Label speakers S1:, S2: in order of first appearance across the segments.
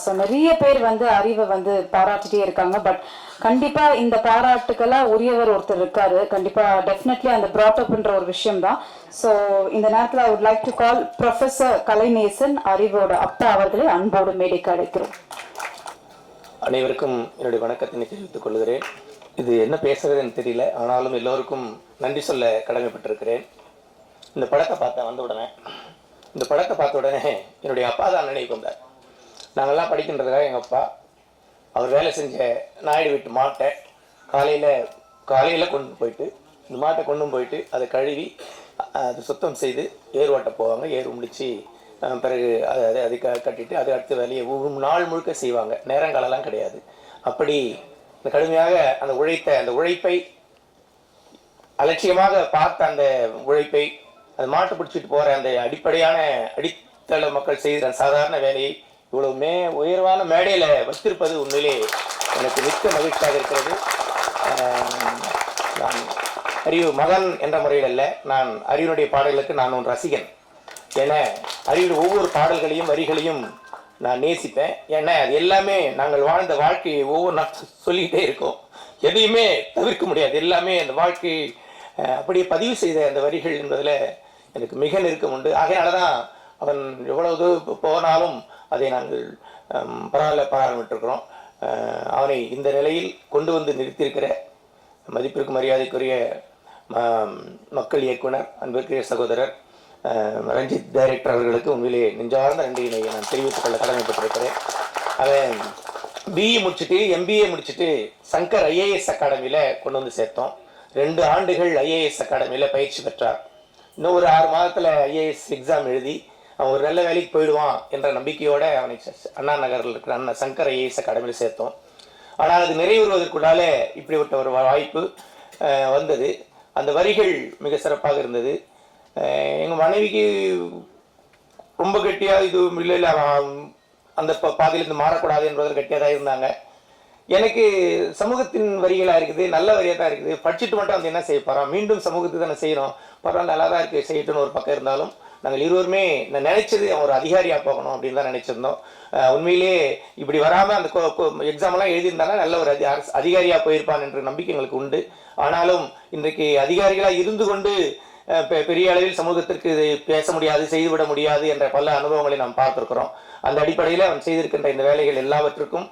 S1: So நிறைய பேர் வந்து அறிவை வந்து பாராட்டிட்டே இருக்காங்க. பட் கண்டிப்பா இந்த பாராட்டுக்கெல்லாம் உரியவர் ஒருத்தர் இருக்காரு. கண்டிப்பா டெஃபினெட்லி அந்த ப்ராட்டப்ன்ற ஒரு விஷயம் தான். ஸோ இந்த நேரத்தில் I would like to call professor Kalainesan, அறிவோட அப்பா அவர்களை அன்போடு மேடைக்கு அழைக்கிறோம்.
S2: அனைவருக்கும் என்னுடைய வணக்கத்தினை தெரிவித்துக் கொள்கிறேன். இது என்ன பேசுறதுன்னு தெரியல, ஆனாலும் எல்லோருக்கும் நன்றி சொல்ல கடமைப்பட்டிருக்கிறேன். இந்த படத்தை பார்த்த உடனே என்னுடைய அப்பா தான் நினைவுக்கு வந்தார். நாங்கள்லாம் படிக்கின்றதுக்காக எங்கள் அப்பா அவர் வேலை செஞ்ச நாயுடு வீட்டு மாட்டை காலையில் இந்த மாட்டை கொண்டு போயிட்டு அதை கழுவி அதை சுத்தம் செய்து ஏர் ஓட்ட போவாங்க. ஏர் முடித்து பிறகு அதை கட்டிட்டு அதை அடுத்த வேலையை நாள் முழுக்க செய்வாங்க. நேரங்காலெல்லாம் கிடையாது. அப்படி இந்த கடுமையாக அந்த உழைப்பை அலட்சியமாக பார்த்த அந்த உழைப்பை, அது மாட்டை பிடிச்சிட்டு போகிற அந்த அடித்தள மக்கள் செய்கிற சாதாரண வேலையை இவ்வளவு உயர்வான மேடையில் வைத்திருப்பது உண்மையிலே எனக்கு மிக்க மகிழ்ச்சியாக இருக்கிறது. நான் அறிவு மகன் என்ற முறையில் அல்ல, நான் அறிவினுடைய பாடல்களுக்கு நான் ஒரு ரசிகன். ஏன்னா அறிவு ஒவ்வொரு பாடல்களையும் வரிகளையும் நான் நேசிப்பேன். ஏன்னா அது எல்லாமே நாங்கள் வாழ்ந்த வாழ்க்கையை ஒவ்வொரு நாள் சொல்லிக்கிட்டே இருக்கோம். எதையுமே தவிர்க்க முடியாது. எல்லாமே அந்த வாழ்க்கையை அப்படியே பதிவு செய்த அந்த வரிகள் என்பதில் எனக்கு மிக நெருக்கம் உண்டு. ஆகையினால தான் அவன் எவ்வளவு போனாலும் அதை நாங்கள் பாராட்டிருக்கிறோம். அவனை இந்த நிலையில் கொண்டு வந்து நிறுத்தியிருக்கிற மதிப்பிற்கு மரியாதைக்குரிய மக்கள் இயக்குனர், அன்பிற்குரிய சகோதரர் ரஞ்சித் டைரக்டர் அவர்களுக்கு உண்மையிலேயே நெஞ்சார்ந்த நன்றியினை நான் தெரிவித்துக் கொள்ள கடமைப்பட்டிருக்கிறேன். அவன் பிஇ முடிச்சுட்டு எம்பிஏ முடிச்சுட்டு சங்கர் ஐஏஎஸ் அகாடமியில் கொண்டு வந்து சேர்த்தோம். 2 ஆண்டுகள் ஐஏஎஸ் அகாடமியில் பயிற்சி பெற்றார். இன்னும் ஒரு 6 மாதத்தில் ஐஏஎஸ் எக்ஸாம் எழுதி அவன் ஒரு நல்ல வேலைக்கு போயிடுவான் என்ற நம்பிக்கையோடு அவனை அண்ணா நகரில் இருக்கிற சங்கர் ஐஏஎஸ் அகாடமியில் சேர்த்தோம். ஆனால் அது நிறைவேறுவதற்குள்ளாலே இப்படிப்பட்ட ஒரு வாய்ப்பு வந்தது. அந்த வரிகள் மிக சிறப்பாக இருந்தது. எங்கள் மனைவிக்கு ரொம்ப கெட்டியாக இது இல்லை அந்த பாதையிலிருந்து மாறக்கூடாது என்பதில் கெட்டியாக தான் இருந்தாங்க. எனக்கு சமூகத்தின் வரிகளாக இருக்குது, நல்ல வரியாக தான் இருக்குது. படிச்சுட்டு மட்டும் வந்து என்ன செய்ய போகிறோம், மீண்டும் சமூகத்துக்கு தானே செய்யணும், பரவாயில்ல நல்லா தான் இருக்குது செய்யட்டுன்னு ஒரு பக்கம் இருந்தாலும் நாங்கள் இருவருமே நான் நினைச்சது அவன் ஒரு அதிகாரியாக போகணும் அப்படின்னு தான் நினைச்சிருந்தோம். உண்மையிலே இப்படி வராமல் அந்த எக்ஸாம்லாம் எழுதியிருந்தாங்கன்னா நல்ல ஒரு அதிகாரியாக போயிருப்பான் என்ற நம்பிக்கை எங்களுக்கு உண்டு. ஆனாலும் இன்றைக்கு அதிகாரிகளாக இருந்து கொண்டு பெரிய அளவில் சமூகத்திற்கு இதை பேச முடியாது, செய்துவிட முடியாது என்ற பல அனுபவங்களை நாம் பார்த்துருக்கிறோம். அந்த அடிப்படையில் அவன் செய்திருக்கின்ற இந்த வேலைகள் எல்லாவற்றுக்கும்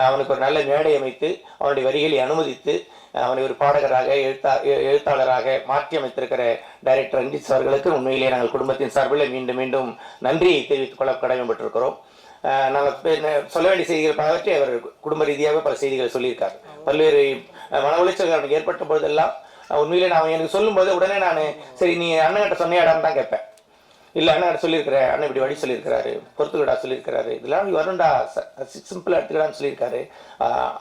S2: அவனுக்கு ஒரு நல்ல மேடை அமைத்து அவனுடைய வரிகளை அனுமதித்து அவனை ஒரு பாடகராக எழுத்தாளராக மாற்றி அமைத்திருக்கிற டைரக்டர் ரஞ்சித் அவர்களுக்கு உண்மையிலேயே நாங்கள் குடும்பத்தின் சார்பில் மீண்டும் மீண்டும் நன்றியை தெரிவித்துக் கொள்ள கடமைப்பட்டிருக்கிறோம். நாங்கள் சொல்ல வேண்டிய செய்திகள் பலவற்றை அவர் குடும்ப ரீதியாக பல செய்திகள் சொல்லியிருக்கார். பல்வேறு மன உளைச்சல்கள் அவனுக்கு ஏற்பட்ட பொழுதெல்லாம் உண்மையிலே நான் எனக்கு சொல்லும்போது உடனே நான் சரி நீ அண்ணன்கிட்ட சொன்னியாடான்னு தான் கேட்பேன். இல்லை அண்ணன் சொல்லியிருக்கிறேன், அண்ணன் இப்படி வழி சொல்லியிருக்கிறாரு, பொறுத்துக்கடா சொல்லியிருக்கிறாரு, இதெல்லாம் வருண்டா சிம்பிளாக எடுத்துக்கடான்னு சொல்லியிருக்காரு.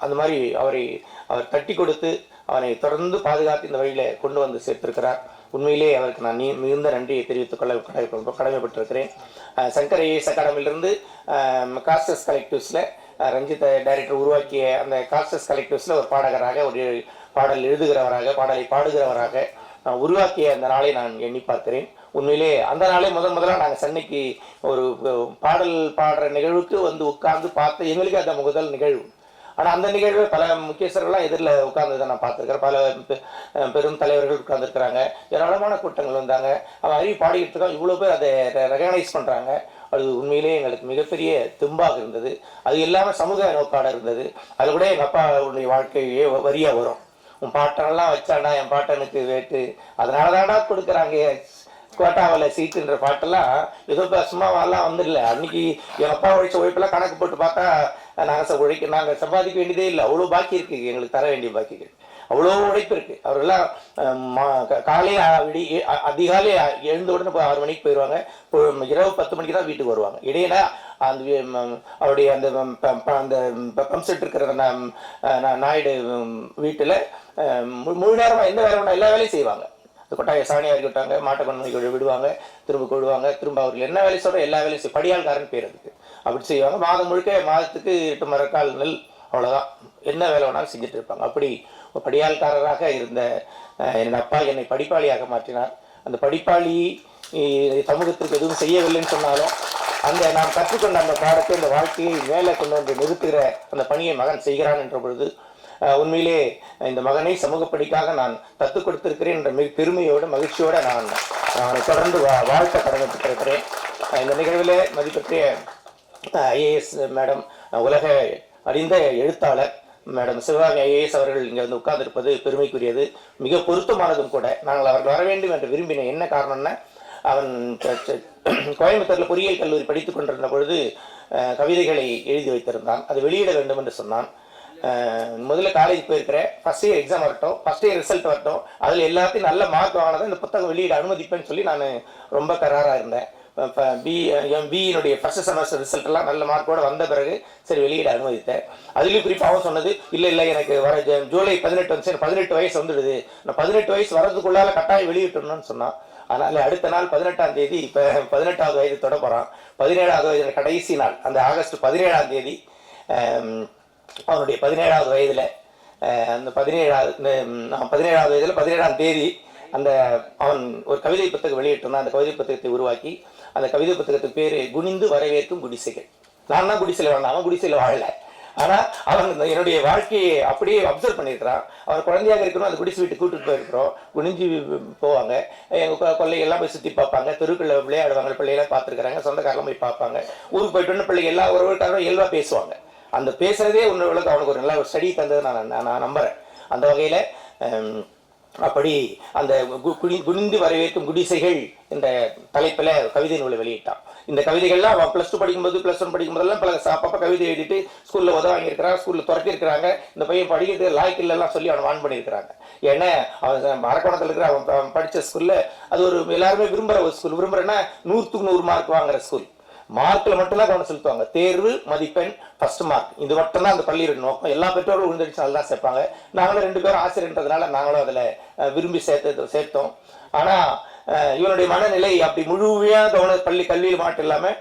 S2: அந்த மாதிரி அவர் தட்டி கொடுத்து அவனை தொடர்ந்து பாதுகாத்து இந்த வழியில் கொண்டு வந்து சேர்த்திருக்கிறார். உண்மையிலே அவருக்கு நான் மிகுந்த நன்றியை தெரிவித்துக் கொள்ள கடமைப்பட்டிருக்கிறேன். சங்கர் ஐஏஎஸ் அகாடமியிலிருந்து காஸ்டஸ் கலெக்டிவ்ஸில் ரஞ்சித் டைரக்டர் உருவாக்கிய அந்த காஸ்டஸ் கலெக்டிவ்ஸில் ஒரு பாடகராக, ஒரு பாடல் எழுதுகிறவராக, பாடலை பாடுகிறவராக உருவாக்கிய அந்த நாளை நான் எண்ணி பார்க்கிறேன். உண்மையிலே அந்த நாளே முதலாக நாங்கள் சென்னைக்கு ஒரு பாடல் பாடுற நிகழ்வுக்கு வந்து உட்கார்ந்து பார்த்து எங்களுக்கு அந்த முதல் நிகழ்வு. ஆனால் அந்த நிகழ்வு பல முக்கியஸ்தர்கள்லாம் எதிரில் உட்கார்ந்து நான் பார்த்துருக்கிறேன். பல பெரும் தலைவர்கள் உட்கார்ந்துருக்கிறாங்க, ஏராளமான கூட்டங்கள் வந்தாங்க. அவன் அறிவு பாடிக்கிட்டு இவ்வளோ பேர் அதை ரெகனைஸ் பண்ணுறாங்க. அது உண்மையிலே எங்களுக்கு மிகப்பெரிய தெம்பாக இருந்தது. அது இல்லாமல் சமூக நோக்காட இருந்தது. அது கூட எங்கள் அப்பாவுடைய வாழ்க்கையே வரியாக வரும். உன் பாட்டனெல்லாம் வச்சாண்டா என் பாட்டனுக்கு வேட்டு, அதனால தாண்டா கொடுக்குறாங்க கோட்டாவில் சீட்டுன்ற பாட்டெல்லாம் ஏதோ சும்மாவெல்லாம் வந்துடல. அன்னைக்கு எங்கள் அப்பா உழைச்ச உழைப்பெல்லாம் கணக்கு போட்டு பார்த்தா நாங்கள் சம்பாதிக்க வேண்டியதே இல்லை. அவ்வளோ பாக்கி இருக்குது, எங்களுக்கு தர வேண்டிய பாக்கிகள் அவ்வளோ உழைப்பு இருக்குது. அவரெல்லாம் அதிகாலை எழுந்த உடனே 6 மணிக்கு போயிடுவாங்க. இரவு 10 மணிக்கு தான் வீட்டுக்கு வருவாங்க. இடையில அந்த அவருடைய அந்த பம்ப் செட் இருக்கிற நாயுடு வீட்டில் முழு நேரமாக எந்த வேலை வேணா எல்லா வேலையும் செய்வாங்க. கொட்டாய சாணியாக இருக்கட்டாங்க, மாட்டை கொண்டு விடுவாங்க, திரும்ப கொள்வாங்க, திரும்ப அவர்கள் என்ன வேலை சொல்கிற எல்லா வேலையும் படியாள்காரன் பேர் அதுக்கு அப்படி செய்வாங்க. மாதம் முழுக்க மாதத்துக்கு 8 மரக்கால் நெல், அவ்வளோதான். என்ன வேலை வேணாலும் செஞ்சுட்டு இருப்பாங்க. அப்படி படியாள்காரராக இருந்த என் அப்பா என்னை படிப்பாளியாக மாற்றினார். அந்த படிப்பாளி சமூகத்திற்கு எதுவும் செய்யவில்லைன்னு சொன்னாலும் அந்த நாம் கற்றுக்கொண்ட அந்த பாடத்தை இந்த வாழ்க்கையை மேலே கொண்டு வந்து நிறுத்துகிற அந்த பணியை மகன் செய்கிறான் என்ற பொழுது உண்மையிலே இந்த மகனை சமூக பணிக்காக நான் தத்து கொடுத்திருக்கிறேன் என்ற மிக பெருமையோடு மகிழ்ச்சியோடு நான் அவனை தொடர்ந்து வாழ்த்த கடமைப்பட்டிருக்கிறேன். இந்த நிகழ்வில் மதிப்பெற்ற ஐஏஎஸ் மேடம், உலக அறிந்த எழுத்தாளர் மேடம் சிவகாமி ஐஏஎஸ் அவர்கள் இங்கே வந்து உட்கார்ந்திருப்பது பெருமைக்குரியது, மிக பொருத்தமானதும் கூட. நாங்கள் அவர்கள் வர வேண்டும் என்று விரும்பினேன். என்ன காரணம்னா, அவன் கோயம்புத்தூரில் பொறியியல் கல்லூரி படித்துக் கொண்டிருந்த பொழுது கவிதைகளை எழுதி வைத்திருந்தான். அது வெளியிட வேண்டும் என்று சொன்னான். முதல்ல காலேஜ் போயிருக்கிறேன், ஃபர்ஸ்ட் இயர் எக்ஸாம் வரட்டும், ஃபர்ஸ்ட் இயர் ரிசல்ட் வரட்டும், அதில் எல்லாத்தையும் நல்ல மார்க் வாங்கினதான் இந்த புத்தகம் வெளியிட அனுமதிப்பேன்னு சொல்லி நான் ரொம்ப கராராக இருந்தேன். பிஇனுடைய ஃபர்ஸ்ட் செமஸ்டர் ரிசல்ட் எல்லாம் நல்ல மார்க்கோடு வந்த பிறகு சரி வெளியிட அனுமதித்தேன். அதுலேயும் குறிப்பாகவும் சொன்னது, இல்லை எனக்கு வர ஜூலை 18 வந்து 18 வயசு வந்துடுது, நான் 18 வயசு வர்றதுக்குள்ளால கட்டாயம் வெளியிட்டணும்னு சொன்னான். அதனால் அடுத்த நாள் 18ஆம் தேதி, இப்போ 18வது வயது தொட போகிறான், 17வது வயது கடைசி நாள், அந்த ஆகஸ்ட் 17ஆம் தேதி அவனுடைய 17வது வயதில் அந்த 17வது வயதில் 17ஆம் தேதி அந்த அவன் ஒரு கவிதை புத்தகம் வெளியிட்டிருந்தான். அந்த கவிதை புத்தகத்தை உருவாக்கி அந்த கவிதை புத்தகத்துக்கு பேர் குனிந்து வரவேற்கும் குடிசைகள். நான் தான் குடிசையில் வாழ்ந்தேன், அவன் குடிசையில் வாழல. ஆனால் அவன் என்னுடைய வாழ்க்கையை அப்படியே அப்சர்வ் பண்ணியிருக்கிறான். அவன் குழந்தையாக இருக்கணும், அந்த குடிசை வீட்டு கூட்டிட்டு போயிருக்கிறோம், குனிஞ்சு போவாங்க, எங்கள் கொள்ளையெல்லாம் போய் சுற்றி பார்ப்பாங்க, தெருக்களில் விளையாடுவாங்க, பிள்ளையெல்லாம் பார்த்துருக்குறாங்க, சொந்தக்காரெல்லாம் போய் பார்ப்பாங்க, ஊருக்கு போயிட்டு வந்து பிள்ளைங்க எல்லா உறவுக்காரரும் இயல்பாக பேசுவாங்க. அந்த பேசுகிறதே உணவுகளுக்கு அவனுக்கு ஒரு நல்ல ஒரு ஸ்டடி தந்தது நான் நம்புகிறேன். அந்த வகையில் அப்படி அந்த குனிந்து வரவேற்கும் குடிசைகள் என்ற தலைப்பில் கவிதை நூலை வெளியிட்டான். இந்த கவிதைகள்லாம் அவன் +2 படிக்கும்போது +1 படிக்கும்போதெல்லாம் பல அப்பப்போ கவிதை எழுதிட்டு ஸ்கூலில் உதவ வாங்கியிருக்கிறான், ஸ்கூலில் துரத்திருக்கிறாங்க. இந்த பையன் படிக்கிறது லாய்க்கில்லாம் சொல்லி அவனை வான் பண்ணியிருக்கிறாங்க. ஏன்னா அவன் அரக்கோணத்தில் இருக்கிற அவன் படித்த ஸ்கூலில் அது ஒரு எல்லாருமே விரும்புகிற ஒரு ஸ்கூல். விரும்புகிறேன்னா 100க்கு 100 மார்க் வாங்குற ஸ்கூல். மார்க்கில் மட்டும்தான் கவனம் செலுத்துவாங்க. தேர்வு, மதிப்பெண், ஃபர்ஸ்ட் மார்க், இது மட்டும்தான் அந்த பள்ளியோட நோக்கம். எல்லா பெற்றோரும் உழுந்தடிச்சு நல்லா சேர்ப்பாங்க. நாங்களும் 2 பேரும் ஆசிரியர்ன்றதுனால நாங்களும் அதில் விரும்பி சேர்த்தோம். ஆனால் இவனுடைய மனநிலை அப்படி முழுமையாக கல்வியில் மாட்டம் இல்லாமல்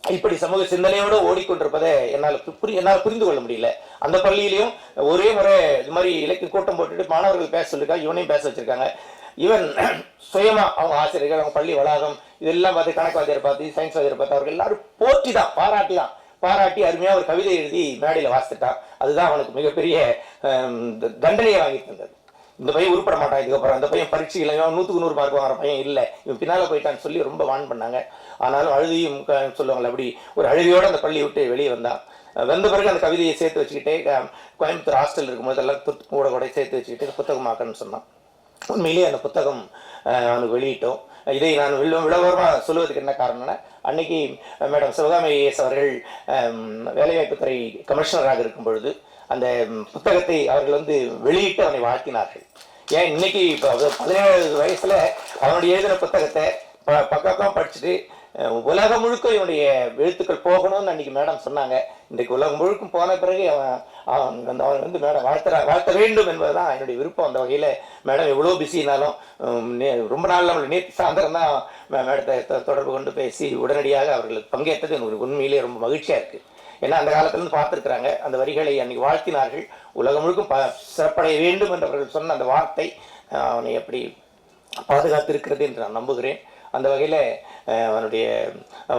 S2: இப்படி சமூக சிந்தனையோடு ஓடிக்கொண்டிருப்பதை என்னால் புரிந்து கொள்ள முடியல. அந்த பள்ளியிலையும் ஒரே முறை இது மாதிரி இலக்கிய கூட்டம் போட்டுட்டு மாணவர்கள் பேச சொல்லியிருக்காங்க, இவனையும் பேச வச்சிருக்காங்க. இவன் சுயமா அவங்க ஆசிரியர்கள், அவங்க பள்ளி வளாகம் இதெல்லாம் பார்த்து, கணக்கு வாத்தியார் பார்த்து, சயின்ஸ் வாத்தியார் பார்த்து, அவர்கள் எல்லாரும் போற்றி தான் பாராட்டி அருமையாக ஒரு கவிதை எழுதி மேடையில் வாசித்துட்டான். அதுதான் அவனுக்கு மிகப்பெரிய தண்டனையை வாங்கி தந்தது. இந்த பையன் உருப்பட மாட்டான், இதுக்கப்புறம் அந்த பையன் பரீட்சையில் 100க்கு 100 மார்க் வாங்குற பையன் இல்லை, இவன் பின்னால் போயிட்டான்னு சொல்லி ரொம்ப வான் பண்ணாங்க. ஆனாலும் அழுதியும் சொல்லுவாங்களே, அப்படி ஒரு அழுதியோடு அந்த பள்ளியை விட்டு வெளியே வந்தான். வந்த பிறகு அந்த கவிதையை சேர்த்து வச்சுக்கிட்டே கோயம்புத்தூர் ஹாஸ்டல் இருக்கும்போது எல்லாம் கூட சேர்த்து வச்சுக்கிட்டு புத்தகமாக்கணும்னு சொன்னான். உண்மையிலேயே அந்த புத்தகம் அவனுக்கு வெளியிட்டோம். இதை நான் விளவரமாக சொல்லுவதற்கு என்ன காரணம்னா, அன்னைக்கு மேடம் சிவகாமி ஐஏஎஸ் அவர்கள் வேலைவாய்ப்புத்துறை கமிஷனராக இருக்கும் பொழுது அந்த புத்தகத்தை அவர்கள் வந்து வெளியிட்டு அவனை வாழ்த்தினார்கள். ஏன் இன்னைக்கு இப்போ 17 வயசுல அவனுடைய எழுதின புத்தகத்தை பக்கம் படிச்சுட்டு உலகம் முழுக்க இவனுடைய எழுத்துக்கள் போகணும்னு அன்னைக்கு மேடம் சொன்னாங்க. இன்றைக்கு உலகம் முழுக்கும் போன பிறகு அவன் வந்து மேடம் வாழ்த்த வேண்டும் என்பதுதான் என்னுடைய விருப்பம். அந்த வகையில் மேடம் எவ்வளோ பிஸினாலும் ரொம்ப நாள் நேற்று சாயந்தரம் தான் மேடத்தை தொடர்பு கொண்டு பேசி உடனடியாக அவர்களுக்கு பங்கேற்றது எனக்கு உண்மையிலேயே ரொம்ப மகிழ்ச்சியாக இருக்குது. ஏன்னா அந்த காலத்திலேருந்து பார்த்துருக்குறாங்க, அந்த வரிகளை அன்றைக்கி வாழ்த்தினார்கள். உலகம் முழுக்கும் சிறப்படைய வேண்டும் என்றவர்கள் சொன்ன அந்த வார்த்தை அவனை எப்படி பாதுகாத்திருக்கிறது என்று நான் நம்புகிறேன். அந்த வகையில் அவனுடைய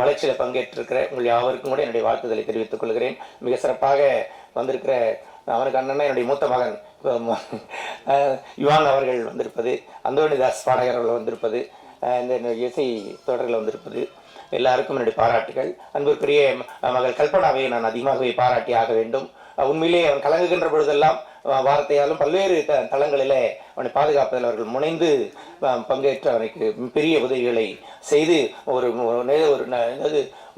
S2: வளர்ச்சியில் பங்கேற்றிருக்கிற உங்கள் யாவருக்கும் கூட என்னுடைய வாழ்த்துதலை தெரிவித்துக் கொள்கிறேன். மிக சிறப்பாக வந்திருக்கிற அவனுக்கு அண்ணன் என்னுடைய மூத்த மகன் யுவான் அவர்கள் வந்திருப்பது, அந்தோணிதாஸ் பாடகர் அவர்கள் வந்திருப்பது, இந்த இசை தொடர்கள் வந்திருப்பது, எல்லாருக்கும் என்னுடைய பாராட்டுகள். அன்பிற்குரிய மகள் கல்பனாவை நான் அதிகமாகவே பாராட்டி ஆக வேண்டும். உண்மையிலே அவன் கலங்குகின்ற பொழுதெல்லாம் வார்த்தையாலும் பல்வேறு தளங்களில் அவனை பாதுகாப்பதில் அவர்கள் முனைந்து பங்கேற்று அவனுக்கு பெரிய உதவிகளை செய்து ஒரு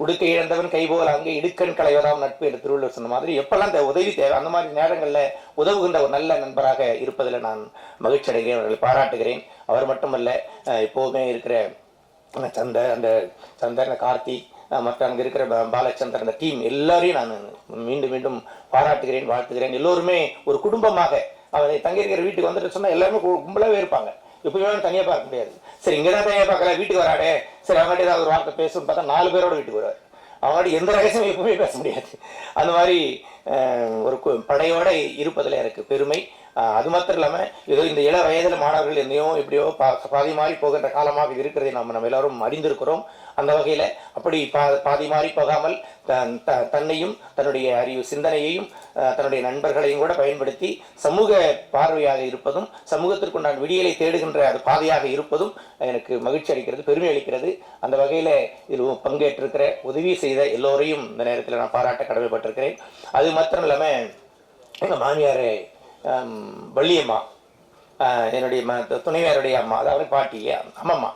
S2: உடுக்கை இழந்தவன் கைபோல் அங்கே இடுக்கண் களைவதாம் நட்பு என்று திருவள்ளுவர் சொன்ன மாதிரி எப்பெல்லாம் இந்த உதவி தேவை அந்த மாதிரி நேரங்களில் உதவுகின்ற ஒரு நல்ல நண்பராக இருப்பதில் நான் மகிழ்ச்சி அடைகிறேன், அவர்களை பாராட்டுகிறேன். அவர் மட்டுமல்ல, எப்போதுமே இருக்கிற சந்தர், கார்த்தி, மற்ற அங்கே இருக்கிற பாலச்சந்தர், அந்த டீம் எல்லாரையும் நான் மீண்டும் மீண்டும் பாராட்டுகிறேன், வாழ்த்துகிறேன். எல்லோருமே ஒரு குடும்பமாக அவனை தங்கியிருக்கிற வீட்டுக்கு வந்துட்டு சொன்னால் எல்லாருமே கும்பலாகவே இருப்பாங்க. எப்பவுமே தனியாக பார்க்க முடியாது. சரி, இங்கே தான் தனியாக பார்க்கல, வீட்டுக்கு வராடே, சரி அவங்ககிட்ட ஏதாவது ஒரு வார்த்தை பேசுன்னு பார்த்தா 4 பேரோட வீட்டுக்கு வருவார். அவங்கள்ட்ட எந்த ரகசியமும் எப்பவுமே பேச முடியாது. அந்த மாதிரி ஒரு படையோடு இருப்பதில் எனக்கு பெருமை. அது மாத்திரம் இல்லாமல் ஏதோ இந்த இள வயதில் மாணவர்கள் என்னையோ எப்படியோ பாதி மாறி போகின்ற காலமாக இருக்கிறதை நம்ம எல்லாரும் அறிந்திருக்கிறோம். அந்த வகையில் அப்படி பாதி மாறி போகாமல் தன்னையும் தன்னுடைய அறிவு சிந்தனையையும் தன்னுடைய நண்பர்களையும் கூட பயன்படுத்தி சமூக பார்வையாக இருப்பதும் சமூகத்திற்கு நான் விடியலை தேடுகின்ற அது பாதையாக இருப்பதும் எனக்கு மகிழ்ச்சி அளிக்கிறது, பெருமை அளிக்கிறது. அந்த வகையில் இதில் பங்கேற்றிருக்கிற உதவி செய்த எல்லோரையும் இந்த நேரத்தில் நான் பாராட்ட கடமைப்பட்டிருக்கிறேன். அது மாத்திரம் இல்லாமல் எங்கள் மாமியார் வள்ளியம்மா, என்னுடைய துணைவியாருடைய அம்மா, அதாவது பாட்டி அம்மம்மா,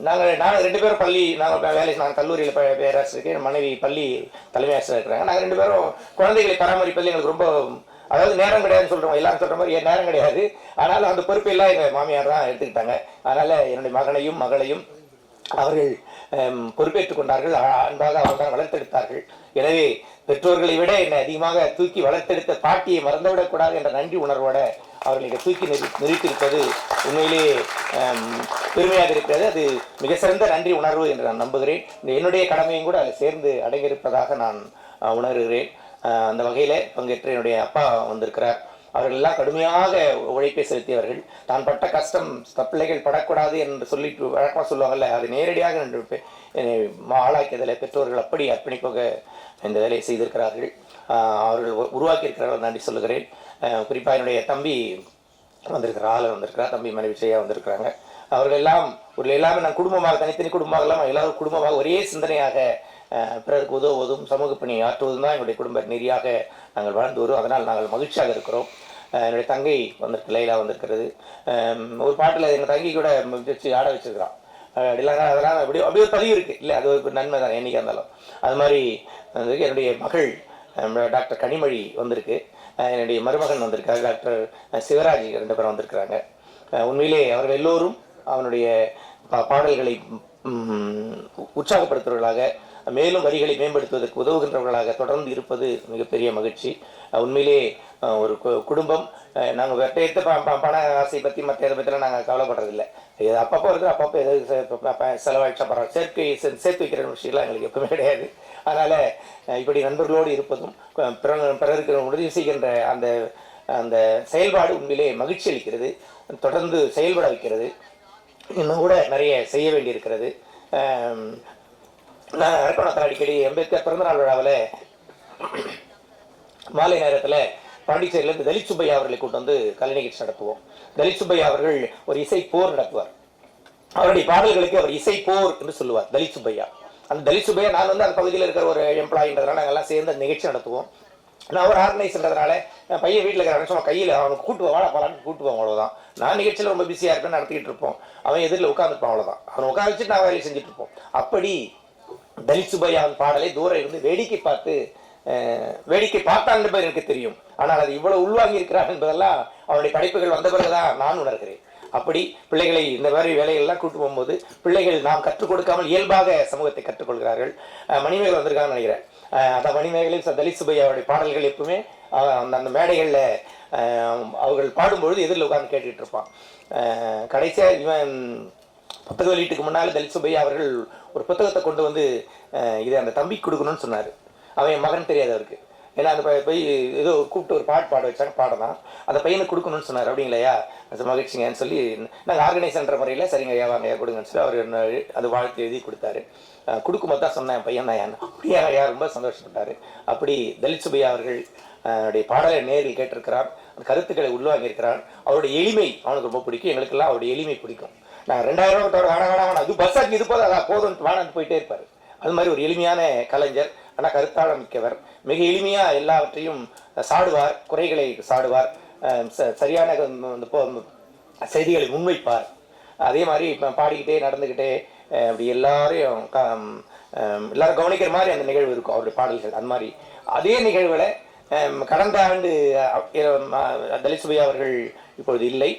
S2: நாங்கள் 2 பேரும் பள்ளி நான் கல்லூரியில் பேராசிரியர், என் மனைவி பள்ளி தலைமை ஆசிரியர் இருக்கிறாங்க. நாங்கள் 2 பேரும் குழந்தைகளை பராமரிப்பதில் எங்களுக்கு ரொம்ப, அதாவது நேரம் கிடையாதுன்னு சொல்கிறோம், எல்லாரும் சொல்கிற மாதிரி நேரம் கிடையாது. ஆனாலும் அந்த பொறுப்பெல்லாம் எங்கள் மாமியார் தான் எடுத்துக்கிட்டாங்க. அதனால் என்னுடைய மகனையும் மகளையும் அவர்கள் பொறுப்பேற்றுக் கொண்டார்கள். அன்பாக அவர்கள் தான் வளர்த்தெடுத்தார்கள். எனவே பெற்றோர்களை விட என்னை அதிகமாக தூக்கி வளர்த்தெடுத்த பாட்டியை மறந்துவிடக்கூடாது என்ற நன்றி உணர்வோட அவர்களை தூக்கி நிறுத்தியிருப்பது உண்மையிலேயே பெருமையாக இருக்கிறது. அது மிக சிறந்த நன்றி உணர்வு என்று நான் நம்புகிறேன். என்னுடைய கடமையும் கூட அதில் சேர்ந்து அடங்கியிருப்பதாக நான் உணர்கிறேன். அந்த வகையில் பங்கேற்ற என்னுடைய அப்பா வந்திருக்கிறார். அவர்கள் எல்லாம் கடுமையாக உழைப்பை செலுத்தியவர்கள். தான் பட்ட கஷ்டம் பிள்ளைகள் படக்கூடாது என்று சொல்லிட்டு வழக்கமாக சொல்லுவாங்கல்ல, அது நேரடியாக ஆளாக்கியதில் பெற்றோர்கள் அப்படி அர்ப்பணிப்பாக இந்த வேலையை செய்திருக்கிறார்கள். அவர்கள் உருவாக்கியிருக்கிறார்கள், நன்றி சொல்லுகிறேன். குறிப்பாக என்னுடைய தம்பி வந்திருக்கிறார், ஆளர் வந்திருக்கிறார், தம்பி மனைவி செய்யா வந்திருக்கிறாங்க. அவர்கள் எல்லாம் எல்லாமே நான் குடும்பமாக, தனித்தனி குடும்பமாக இல்லாமல் எல்லாரும் குடும்பமாக ஒரே சிந்தனையாக பிறருக்கு உதவுவதும் சமூக பணி ஆற்றுவதும் தான் என்னுடைய குடும்ப நெறியாக நாங்கள் வாழ்ந்து வரும். அதனால் நாங்கள் மகிழ்ச்சியாக இருக்கிறோம். என்னுடைய தங்கை வந்திருக்கு, லைலா வந்திருக்கிறது. ஒரு பாட்டில் எங்கள் தங்கி கூட வச்சு ஆட வச்சுருக்கிறான். அதெல்லாம் அப்படியே ஒரு பதிவு இருக்குது இல்லை, அது ஒரு நன்மை தான் என்றைக்காக இருந்தாலும். அது மாதிரி என்னுடைய மகள் டாக்டர் கனிமொழி வந்திருக்கு. என்னுடைய மருமகன் வந்திருக்காரு, டாக்டர் சிவராஜ் 2 பேரும் வந்திருக்கிறாங்க. உண்மையிலே அவர்கள் எல்லோரும் அவனுடைய பாடல்களை உற்சாகப்படுத்துவர்களாக, மேலும் வரிகளை மேம்படுத்துவதற்கு உதவுகின்றவர்களாக தொடர்ந்து இருப்பது மிகப்பெரிய மகிழ்ச்சி. உண்மையிலே ஒரு குடும்பம், நாங்கள் வெட்டையத்த பண ஆசை பற்றி மற்ற இதை பற்றிலாம் நாங்கள் கவலைப்படுறதில்லை. அப்பப்போ இருக்குது, அப்பப்போ எதாவது செலவாயிடுச்சா பரவாயில்ல, சேர்த்து வைக்கிற விஷயம்லாம் எங்களுக்கு எப்பவுமே கிடையாது. அதனால் இப்படி நண்பர்களோடு இருப்பதும் பிறருக்கு உதவி செய்கின்ற அந்த அந்த செயல்பாடு உண்மையிலே மகிழ்ச்சி அளிக்கிறது, தொடர்ந்து செயல்பட வைக்கிறது. இன்னும் கூட நிறைய செய்ய வேண்டியிருக்கிறது. நான் அரக்கோணத்தில் அடிக்கடி அம்பேத்கர் பிறந்தநாள் விழாவில் மாலை நேரத்தில் பாண்டிச்சேரியிலேருந்து தலித் சுப்பையா அவர்களை கூட்டு வந்து கலை நிகழ்ச்சி நடத்துவோம். தலித் சுப்பையா அவர்கள் ஒரு இசை போர் நடத்துவார். அவருடைய பாடல்களுக்கு அவர் இசை போர் என்று சொல்லுவார் தலித் சுப்பையா. அந்த தலித் சுப்பையா, நான் வந்து அந்த பகுதியில் இருக்கிற ஒரு எம்ப்ளாயின்றதுனால நாங்கள் எல்லாம் சேர்ந்து அந்த நிகழ்ச்சி நடத்துவோம். நான் ஒரு ஆர்கனைசர்ன்றதுனால பையன் வீட்டில் இருக்கிற சும்மா கையில் அவனுக்கு கூட்டுவோம், வாழ போகலான்னு கூட்டுவோம், அவ்வளோதான். நான் நிகழ்ச்சியில் ரொம்ப பிஸியாக இருப்பேன், நடத்திக்கிட்டு இருப்போம். அவன் எதிரில் உட்காந்துருப்பான், அவ்வளோதான். அவனை உட்கார வச்சுட்டு நான் வேலையை செஞ்சுட்டு இருப்போம். அப்படி தலித் சுப்பையாவின் பாடலை தூரம் இருந்து வேடிக்கை பார்த்தான் என்பது எனக்கு தெரியும். ஆனால் அது இவ்வளவு உள்வாங்கி இருக்கிறார் என்பதெல்லாம் அவனுடைய படைப்புகள் வந்த பிறகுதான் நான் உணர்கிறேன். அப்படி பிள்ளைகளை இந்த மாதிரி வேலைகள்லாம் கூட்டு போகும்போது பிள்ளைகள் நாம் கற்றுக் கொடுக்காமல் இயல்பாக சமூகத்தை கற்றுக்கொள்கிறார்கள். மணிமேகலை வந்திருக்காங்கன்னு நினைக்கிறேன். அந்த மணிமேகலையும் தலித் சுப்பையாவுடைய பாடல்கள் எப்பவுமே அந்த மேடைகளில் அவர்கள் பாடும்பொழுது எதிரில் உட்கார்ந்து கேட்டுக்கிட்டு இருப்பான். கடைசியாக இவன் புத்தக வெளியீட்டுக்கு முன்னால் தலித் சுப்பையா அவர்கள் ஒரு புத்தகத்தை கொண்டு வந்து இதை அந்த தம்பிக்கு கொடுக்கணும்னு சொன்னார். அவன் என் மகன் தெரியாது அவருக்கு. ஏன்னா அந்த போய் ஏதோ கூப்பிட்டு ஒரு பாட வச்சாங்க, பாடலாம். அந்த பையனுக்கு கொடுக்கணும்னு சொன்னார். அப்படிங்களையா, அது மகிழ்ச்சிங்கன்னு சொல்லி நாங்கள் ஆர்கனைசர்ன்ற முறையில் சரிங்க ஐயா வாங்க கொடுங்கன்னு சொல்லி அவர் அது வாழ்த்து எழுதி கொடுத்தாரு. கொடுக்கும்போது தான் சொன்னேன் பையன் தான் யான். அப்படியே யார் ரொம்ப சந்தோஷப்பட்டார். அப்படி தலித் சுப்பையா அவர்கள் பாடலை நேரில் கேட்டிருக்கிறான், அந்த கருத்துக்களை உள்வாங்கியிருக்கிறான். அவருடைய எளிமை அவனுக்கு ரொம்ப பிடிக்கும், எங்களுக்கெல்லாம் அவருடைய எளிமை பிடிக்கும். நாங்கள் 2000 ரூபா வேணாம் அது பஸ்ஸாக்கு இது போதும், அதான் போதும் வேணான்னு போயிட்டே இருப்பார். அது மாதிரி ஒரு எளிமையான கலைஞர், ஆனால் கருத்தாழ மிக்கவர். மிக எளிமையாக எல்லாவற்றையும் சாடுவார், குறைகளை சாடுவார், சரியான செய்திகளை முன்வைப்பார். அதே மாதிரி பாடிக்கிட்டே நடந்துக்கிட்டே அப்படி எல்லாரும் கவனிக்கிற மாதிரி அந்த நிகழ்வு இருக்கும் அவருடைய பாடல்கள். அந்த மாதிரி அதே நிகழ்வுகளை கடந்த ஆண்டு தலித் சுப்பையா அவர்கள் இப்பொழுது இல்லை.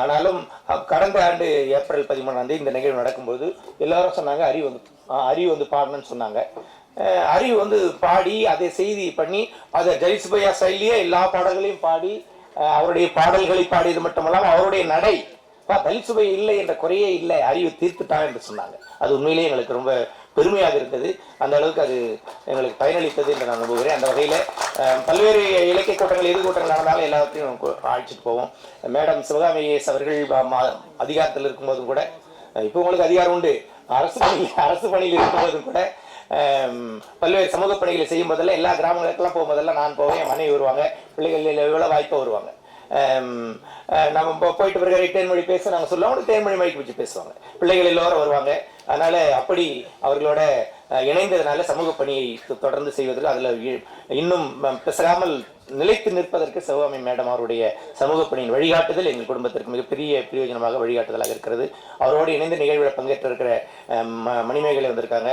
S2: ஆனாலும் கடந்த ஆண்டு ஏப்ரல் 13 இந்த நிகழ்வு நடக்கும்போது எல்லாரும் சொன்னாங்க அறிவு வந்து பாடணும்னு சொன்னாங்க. அறிவு வந்து பாடி அதை செய்தி பண்ணி அதை தலித் சுப்பையா ஸ்டைலியே எல்லா பாடல்களையும் பாடி அவருடைய பாடல்களை பாடியது மட்டுமல்லாமல் அவருடைய நடை தலித் சுப்பையா இல்லை என்ற குறையே இல்லை, அறிவு தீர்த்துட்டான் என்று சொன்னாங்க. அது உண்மையிலேயே எங்களுக்கு ரொம்ப பெருமையாக இருந்தது. அந்த அளவுக்கு அது எங்களுக்கு பயனளித்தது என்று நான் நம்புகிறேன். அந்த வகையில் பல்வேறு இலக்கிய கூட்டங்கள் எது கூட்டங்கள் நடந்தாலும் எல்லாத்தையும் அழைச்சிட்டு போவோம். மேடம் சிவகாமி ஐஏஎஸ் அவர்கள் அதிகாரத்தில் இருக்கும்போதும் கூட, இப்போ உங்களுக்கு அதிகாரம் உண்டு, அரசு பணியில் இருக்கும்போதும் கூட பல்வேறு சமூக பணிகளை செய்யும் போதெல்லாம் எல்லா கிராமங்களுக்கெல்லாம் போகும்போதெல்லாம் நான் போவேன், என் மனைவி வருவாங்க, பிள்ளைகள் எவ்வளோ வாய்ப்பாக வருவாங்க. நம்ம போயிட்டு பிறகு தேன்மொழி பேச நாங்கள் சொல்லுவோம், அவங்க தேன்மொழி மைக்கு வச்சு பேசுவாங்க, பிள்ளைகள் எல்லோரும் வருவாங்க. அதனால அப்படி அவர்களோட இணைந்ததுனால சமூக பணியை தொடர்ந்து செய்வதற்கு அதில் இன்னும் பிசகாமல் நிலைத்து நிற்பதற்கு சிவகாமி மேடம் அவருடைய சமூக பணியின் வழிகாட்டுதல் எங்கள் குடும்பத்திற்கு மிகப்பெரிய பிரயோஜனமாக வழிகாட்டுதலாக இருக்கிறது. அவரோடு இணைந்து நிகழ்வில் பங்கேற்ற இருக்கிற மணிமேகலை வந்திருக்காங்க,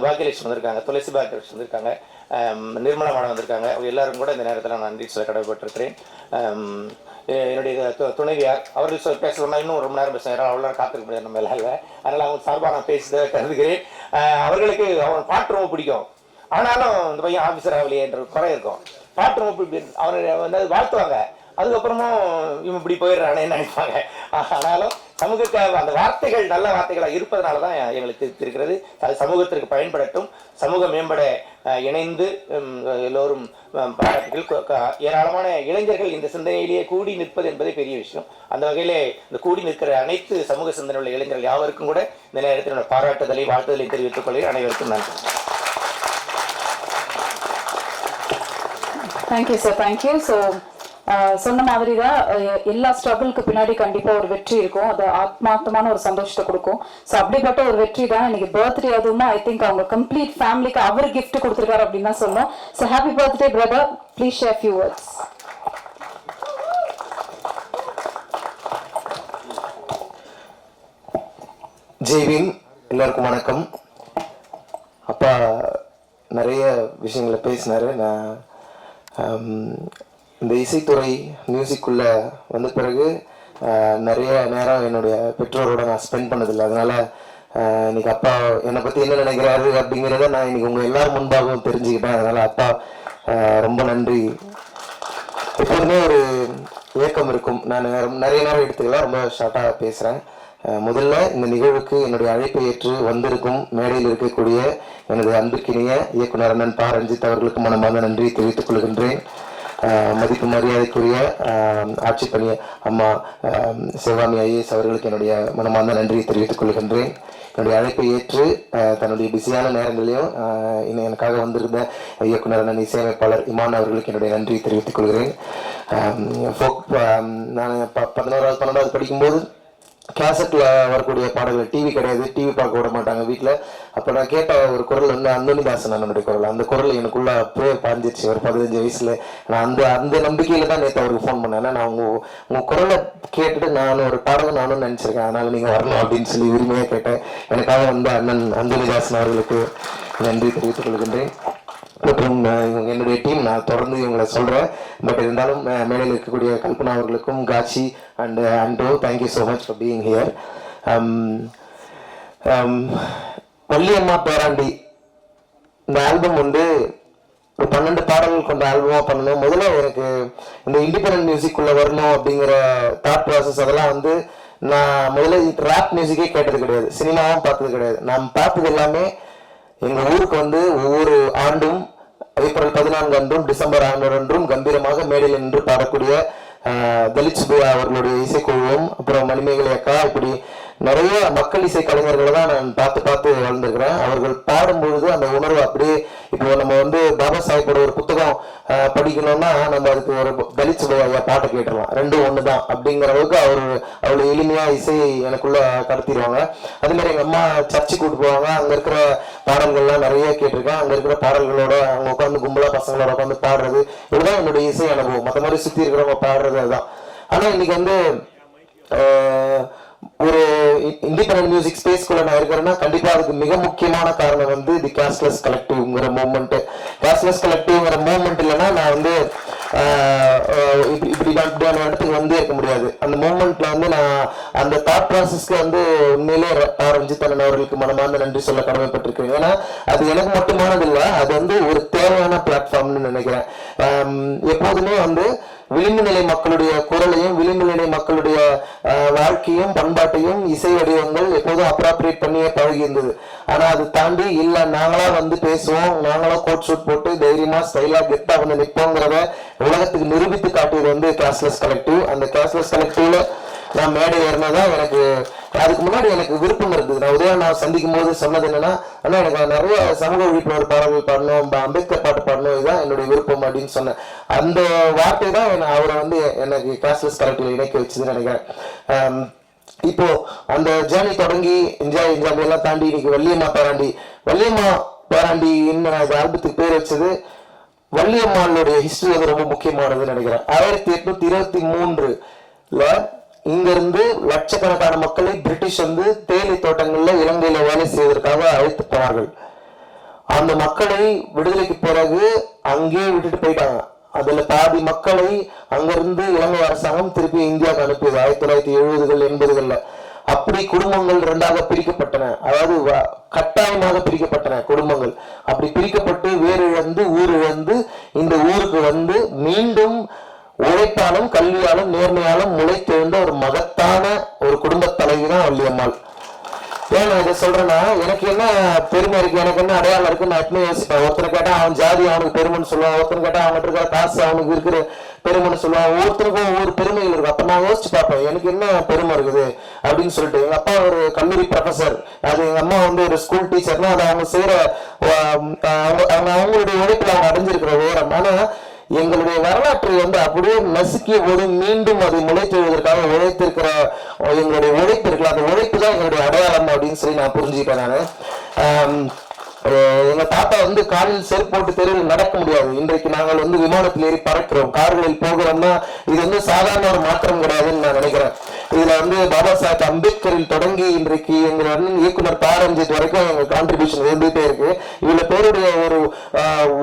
S2: பாக்கியலட்சுமி வந்திருக்காங்க, துளசி பாக்கியலட்சுமி வந்திருக்காங்க, நிர்மலா மேடம் வந்திருக்காங்க. அவங்க எல்லாரும் கூட இந்த நேரத்தில் நான் நன்றி சொல்ல கடமைப்பட்டிருக்கிறேன். என்னுடைய துணைவியார் அவர்கள் பேசணும்னா இன்னும் ரொம்ப நேரம் பேசுகிறேன், அவ்வளோ நேரம் காத்திருக்க முடியாது நம்ம எல்லாம். அதனால் அவங்க சார்பாக நான் பேசுகிறத கருதுகிறேன். அவர்களுக்கு அவன் பாட்டு ரொம்ப பிடிக்கும், ஆனாலும் இந்த பையன் ஆஃபீஸர் ஆகலையே என்ற குறை இருக்கும். பாட்டு ரொம்ப அவனை வந்து வாழ்த்துவாங்க, அதுக்கப்புறமும் இவன் இப்படி போயிடுறானேன்னு நினைப்பாங்க. ஆனாலும் சமூக அந்த வார்த்தைகள் நல்ல வார்த்தைகளாக இருப்பதனால தான் எங்களுக்கு இருக்கிறது. அது சமூகத்திற்கு பயன்படட்டும், சமூகம் மேம்பட இணைந்து எல்லோரும் பாராட்டுகள். ஏராளமான இளைஞர்கள் இந்த சிந்தனையிலேயே கூடி நிற்பது என்பதே பெரிய விஷயம். அந்த வகையிலே இந்த கூடி நிற்கிற அனைத்து சமூக சிந்தனை உள்ள இளைஞர்கள் யாவருக்கும் கூட இந்த நேரத்தில் பாராட்டுதலை வாழ்த்துதலை தெரிவித்துக் கொள்கிறேன். அனைவருக்கும் நன்றி.
S1: Thank you sir, thank you. ஸோ சொன்ன மாதிரி தான் எல்லா ஸ்ட்ரகிளுக்கு பின்னாடி கண்டிப்பாக ஒரு வெற்றி இருக்கும், அது ஆத்மார்த்தமான ஒரு சந்தோஷத்தை கொடுக்கும். ஸோ அப்படிப்பட்ட ஒரு வெற்றி தான் இன்னைக்கு பர்த்டே. அதுவும் ஐ திங்க் அவங்க கம்ப்ளீட் ஃபேமிலிக்கு அவர் கிஃப்ட் கொடுத்துருக்காரு அப்படின்னு தான் சொல்லணும். So happy birthday brother, please share few words.
S3: ஜெய்வீன், எல்லாருக்கும் வணக்கம். அப்பா நிறைய விஷயங்களை பேசினாரு. நான் இந்த இசைத்துறை மியூசிக்குள்ளே வந்த பிறகு நிறைய நேரம் என்னுடைய பெற்றோரோட நான் ஸ்பெண்ட் பண்ணதில்லை. அதனால் இன்னைக்கு அப்பா என்னை பற்றி என்ன நினைக்கிறாரு அப்படிங்கிறத நான் இன்னைக்கு உங்கள் எல்லாரும் முன்பாகவும் தெரிஞ்சுக்கிட்டேன். அதனால் அப்பா ரொம்ப நன்றி. எப்போதுமே ஒரு ஏக்கம் இருக்கும், நான் நிறைய நேரம் எடுத்துக்கலாம், ரொம்ப ஷார்ட்டாக பேசுகிறேன். முதல்ல இந்த நிகழ்வுக்கு என்னுடைய அழைப்பை ஏற்று வந்திருக்கும் மேடையில் இருக்கக்கூடிய எனது அன்புக்கினிய இயக்குனர் அண்ணன் பா ரஞ்சித் அவர்களுக்கு மனமார்ந்த நன்றி தெரிவித்துக் கொள்கின்றேன். மதிப்பு மரியாதைக்குரிய ஆட்சி பணி அம்மா சிவகாமி ஐஏஎஸ் அவர்களுக்கு என்னுடைய மனமார்ந்த நன்றியை தெரிவித்துக் கொள்கின்றேன். என்னுடைய அழைப்பை ஏற்று தன்னுடைய பிஸியான நேரங்களிலும் எனக்காக வந்திருந்த இயக்குனர் அண்ணன் இசையமைப்பாளர் இமான் அவர்களுக்கு என்னுடைய நன்றியை தெரிவித்துக் கொள்கிறேன். நான் 11வது 12வது படிக்கும்போது கேசட்டில் வரக்கூடிய பாடல்கள், டிவி கிடையாது, டிவி பார்க்க விட மாட்டாங்க வீட்டில். அப்போ நான் கேட்ட ஒரு குரல் வந்து அந்தோனிதாசன் அண்ணனுடைய குரல். அந்த குரல் எனக்குள்ள அப்பவே பாஞ்சிருச்சு ஒரு 15 வயசுல. நான் அந்த நம்பிக்கையில தான் நேற்று அவருக்கு ஃபோன் பண்ணேன். நான் உங்க குரலை கேட்டுட்டு நான் ஒரு பாடல் நானும் நினச்சிருக்கேன், அதனால நீங்கள் வரணும் அப்படின்னு சொல்லி உரிமையாக கேட்டேன். எனக்காக வந்து அண்ணன் அந்தோனிதாசன் அவர்களுக்கு நன்றி தெரிவித்துக் கொள்கின்றேன். மற்றும் என்னுடைய டீம் நான் தொடர்ந்து இவங்களை சொல்கிறேன். பட் இருந்தாலும் மேடையில் இருக்கக்கூடிய கல்பனா அவர்களுக்கும் காட்சி அண்ட் அண்டோ, thank you so much for being here. Valliyamma பேராண்டி இந்த ஆல்பம் வந்து ஒரு 12 பாடல்கள் கொண்ட ஆல்பமாக பண்ணணும். முதல்ல எனக்கு இந்த இண்டிபெண்டன்ட் மியூசிக்குள்ளே வரணும் அப்படிங்கிற தாட் ப்ராசஸ் அதெல்லாம் வந்து நான் முதல்ல ரேப் மியூசிக்கே கேட்டது கிடையாது, சினிமாவும் பார்த்தது கிடையாது. நான் பார்த்தது எல்லாமே எங்கள் ஊருக்கு வந்து ஒவ்வொரு ஆண்டும் ஏப்ரல் 14 அன்றும் டிசம்பர் 6 அன்றும் கம்பீரமாக மேடையில் நின்று பாடக்கூடிய தலித் சுப்பையா அவர்களுடைய இசைக்குழுவும் அப்புறம் மணிமேகலை அக்கா, இப்படி நிறைய மக்கள் இசை கலைஞர்களை தான் நான் பார்த்து வளர்ந்துருக்கிறேன். அவர்கள் பாடும்பொழுது அந்த உணர்வு அப்படியே, இப்போ நம்ம வந்து பாபா சாஹிப்போட ஒரு புத்தகம் படிக்கணும்னா நம்ம அதுக்கு ஒரு தலித் சுப்பையா பாட்டை கேட்டுடலாம், ரெண்டும் ஒன்று தான் அப்படிங்கிற அளவுக்கு அவ்வளோ எளிமையாக இசையை எனக்குள்ள கடத்திடுவாங்க. அதே மாதிரி எங்கள் அம்மா சர்ச்சுக்கு கூட்டு போவாங்க, அங்கே இருக்கிற பாடல்கள்லாம் நிறைய கேட்டிருக்கேன். அங்கே இருக்கிற பாடல்களோட அவங்க உட்காந்து கும்பலாக பசங்களோட உட்காந்து பாடுறது, இதுதான் என்னுடைய இசை அனுபவம். மற்ற மாதிரி சுற்றி இருக்கிறவங்க பாடுறது அதுதான். ஆனால் இன்னைக்கு வந்து ஒரு இண்டிபெண்டன்ட் மியூசிக் ஸ்பேஸ்குள்ள நான் இருக்கிறேன்னா கண்டிப்பா அதுக்கு மிக முக்கியமான காரணம் வந்து தி கேஷ்லெஸ் கலெக்டிவ்ங்கிற மூவ்மெண்ட். கேஷ்லெஸ் கலெக்டிவ்ங்கிற மூவ்மெண்ட் இல்லைன்னா நான் வந்து இப்படியான இடத்துக்கு வந்து இருக்க முடியாது. அந்த மூவ்மெண்ட்ல வந்து நான் அந்த தாட் ப்ராசஸ்க்கு வந்து உண்மையிலே ரஞ்சித் அண்ணன் அவர்களுக்கு மனமார்ந்த நன்றி சொல்ல கடமைப்பட்டிருக்கேன். ஏன்னா அது எனக்கு மட்டுமானது இல்லை, அது வந்து ஒரு தேவையான பிளாட்ஃபார்ம்னு நினைக்கிறேன். எப்போதுமே வந்து விளிம்பு நிலை மக்களுடைய குரலையும் விளிம்பு நிலை மக்களுடைய வாழ்க்கையும் பண்பாட்டையும் இசை வடிவங்கள் எப்போதும் அப்ராப்ரியேட் பண்ணியே பழகி இருந்தது. ஆனா அது தாண்டி இல்ல நாங்களா வந்து பேசுவோம், நாங்களா கோட் ஷூட் போட்டு தைரியமா ஸ்டைலா கெட்டா வந்து நிற்போங்கிறத உலகத்துக்கு நிரூபித்து காட்டியது வந்து கேஷ்லெஸ் கலெக்டிவ். அந்த கேஷ்லெஸ் கலெக்டிவ்ல நான் மேடை ஏறினதான் எனக்கு அதுக்கு முன்னாடி எனக்கு விருப்பம் இருந்தது. நான் உதயநாத் சந்திக்கும் போது சொன்னது என்னன்னா, ஆனால் எனக்கு நிறைய சமூக விழிப்புணர்வு பாடல்கள் பாடணும், அம்பேத்கர் பாட்டு பாடணும், இதுதான் என்னுடைய விருப்பம் அப்படின்னு சொன்னேன். அந்த வார்த்தை தான் அவரை வந்து எனக்கு கேஷ்லெஸ் கலெக்டில் இணைக்க வச்சதுன்னு நினைக்கிறேன். இப்போ அந்த ஜேர்னி தொடங்கி என்ஜாய் எல்லாம் தாண்டி இன்னைக்கு வள்ளியம்மா பேராண்டி இன்னும் ஆல்பத்துக்கு பேர் வச்சது வள்ளியம்மாளுடைய ஹிஸ்டரி வந்து ரொம்ப முக்கியமானதுன்னு நினைக்கிறேன். 1823 இங்க இருந்து லட்சக்கணக்கான மக்களை பிரிட்டிஷ் வந்து தேயிலை தோட்டங்கள்ல இலங்கையில வேலை செய்வதற்காக அழைத்து போனார்கள். அந்த மக்களை விடுதலைக்கு பிறகு அங்கேயே விட்டுட்டு போயிட்டாங்க. அதுல பாதி மக்களை அங்கிருந்து இலங்கை அரசாங்கம் திருப்பி இந்தியாவுக்கு அனுப்பியது 1970கள் 80கள்ல. அப்படி குடும்பங்கள் இரண்டாக பிரிக்கப்பட்டன, அதாவது கட்டாயமாக பிரிக்கப்பட்டன குடும்பங்கள். அப்படி பிரிக்கப்பட்டு வேறு இழந்து ஊர் இழந்து இந்த ஊருக்கு வந்து மீண்டும் உழைப்பாலும் கல்வியாலும் நேர்மையாலும் முளைத்தெழுந்த ஒரு மகத்தான ஒரு குடும்ப தலைவி தான் வள்ளியம்மாள். ஏன் நான் இதை சொல்றேன்னா, எனக்கு என்ன பெருமை இருக்கு, எனக்கு என்ன அடையாளம் இருக்கு நான் எப்பவுமே யோசிப்பேன். ஒருத்தனை கேட்டா அவன் ஜாதி அவனுக்கு பெருமைன்னு சொல்லுவான், ஒருத்தனை கேட்டா அவன்கிட்ட இருக்கிற காசு அவனுக்கு இருக்கிற பெருமைன்னு சொல்லுவான். ஒவ்வொருத்தருக்கும் ஒவ்வொரு பெருமைகள் இருக்கும். அப்ப நான் யோசிச்சு பார்ப்பேன் எனக்கு என்ன பெருமை இருக்குது அப்படின்னு சொல்லிட்டு. எங்க அப்பா ஒரு கல்லூரி ப்ரொஃபசர், அது எங்க அம்மா வந்து ஒரு ஸ்கூல் டீச்சர்னா அது அவங்க செய்யற அவங்களுடைய உழைப்பில் அவங்க அடைஞ்சிருக்கிற உயரம். ஆனா எங்களுடைய வரலாற்றை வந்து அப்படியே நசுக்கிய போது மீண்டும் அதை முளைத்தெழுவதற்காக உழைத்திருக்கிற எங்களுடைய உழைப்பு இருக்குல்ல, அந்த உழைப்பு தான் எங்களுடைய அடையாளம் அப்படின்னு சொல்லி நான் புரிஞ்சுக்கிட்டேன். நான் எங்க தாத்தா வந்து காலில் செருப்பு போட்டு தெருவில் நடக்க முடியாது. இன்றைக்கு நாங்கள் வந்து விமானத்தில் ஏறி பறக்கிறோம், கார்களில் போகிறோம்னா இது வந்து சாதாரண ஒரு மாற்றம் கிடையாதுன்னு நான் நினைக்கிறேன். இதுல வந்து பாபா சாஹேப் அம்பேத்கரில் தொடங்கி இன்றைக்கு எங்க இயக்குனர் தாரஞ்சித் வரைக்கும் எங்க கான்ட்ரிபியூஷன் இருந்துகிட்டே இருக்கு. இவ்வளவு பேருடைய ஒரு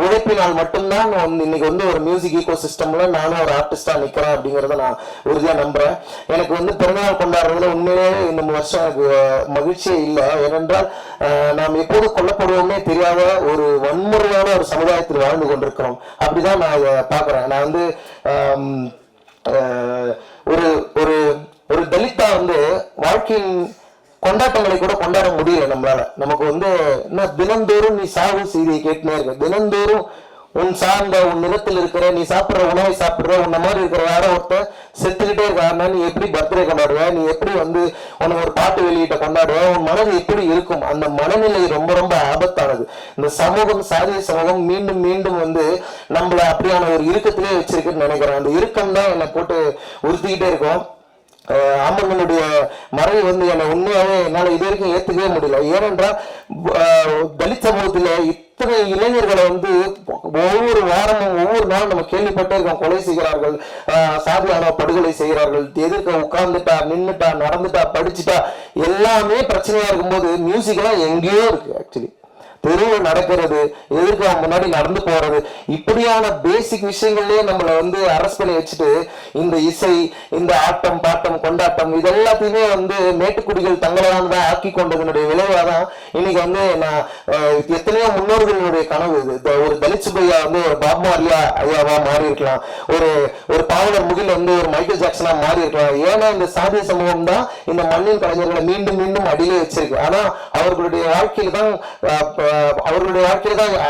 S3: உழைப்பினால் மட்டும்தான் இன்னைக்கு வந்து ஒரு மியூசிக் ஈகோ சிஸ்டம்ல நானும் ஒரு ஆர்டிஸ்டா நிக்கிறேன் அப்படிங்கறத நான் உறுதியா நம்புறேன். எனக்கு வந்து பிறந்தநாள் கொண்டாடுறதுல உண்மையிலேயே இந்த வருஷம் எனக்கு மகிழ்ச்சியே இல்லை. ஏனென்றால் நாம் எப்போது கொல்லப்படுவோம்னே தெரியாத ஒரு வன்முறையான ஒரு சமுதாயத்தில் வாழ்ந்து கொண்டிருக்கிறோம். அப்படிதான் நான் இதை பாக்குறேன். நான் வந்து ஒரு ஒரு ஒரு தலித்தா வந்து வாழ்க்கையின் கொண்டாட்டங்களை கூட கொண்டாட முடியல நம்மளால. நமக்கு வந்து என்ன தினந்தோறும் நீ சாவு செய்தியை கேட்டுனே இருக்க, தினந்தோறும் உன் சார்ந்த உன் நிலத்தில் இருக்கிற நீ சாப்பிட்ற உணவை சாப்பிடுற உன்ன மாதிரி இருக்கிற யாரோ ஒருத்தர் செத்துக்கிட்டே இருக்காருன்னா நீ எப்படி பர்த்டே கொண்டாடுவ, நீ எப்படி வந்து உனக்கு ஒரு பாட்டு வெளியிட்ட கொண்டாடுவ, உன் மனது எப்படி இருக்கும்? அந்த மனநிலை ரொம்ப ரொம்ப ஆபத்தானது. இந்த சமூகம், சாதிய சமூகம் மீண்டும் மீண்டும் வந்து நம்மள அப்படியான ஒரு இறுக்கத்திலே வச்சிருக்குன்னு நினைக்கிறேன். அந்த இறுக்கம் தான் என்னை போட்டு உறுத்திக்கிட்டே இருக்கும். ஆம்பனுடைய மறைவு வந்து என்னை உண்மையாவே என்னால இது வரைக்கும் ஏத்துக்கவே முடியல. ஏனென்றால் தலித் சமூகத்துல இத்தனை இளைஞர்களை வந்து ஒவ்வொரு வாரமும் ஒவ்வொரு நாளும் நம்ம கேள்விப்பட்டே இருக்கோம். கொலை செய்கிறார்கள், சாதியான படுகொலை செய்கிறார்கள், எதிர்க்க உட்கார்ந்துட்டா நின்றுட்டா நடந்துட்டா படிச்சுட்டா எல்லாமே பிரச்சனையா இருக்கும்போது மியூசிக் எல்லாம் எங்கேயோ இருக்கு. ஆக்சுவலி தெருவில் நடக்கிறது, எதிர்க்க முன்னாடி நடந்து போறது, இப்படியான பேசிக் விஷயங்கள்லயே நம்மளை வந்து அரெஸ்ட் பண்ணி வச்சுட்டு இந்த இசை, இந்த ஆட்டம் பாட்டம் கொண்டாட்டம் இது எல்லாத்தையுமே வந்து மேட்டுக்குடிகள் தங்களான் தான் ஆக்கி கொண்டதனுடைய விளைவாதான் இன்னைக்கு வந்து நான் எத்தனையோ முன்னோர்களுடைய கனவு இது. ஒரு தலித் சுப்பையா வந்து ஒரு பாப் மார்லியா ஐயாவா மாறி இருக்கலாம், ஒரு பாவலர் முகில் வந்து ஒரு மைக்கேல் ஜாக்சனா மாறி இருக்கலாம். ஏன்னா இந்த சாதிய சமூகம் தான் இந்த மண்ணின் கலைஞர்களை மீண்டும் மீண்டும் அடியிலே வச்சிருக்கு. ஆனா அவர்களுடைய வாழ்க்கையில தான்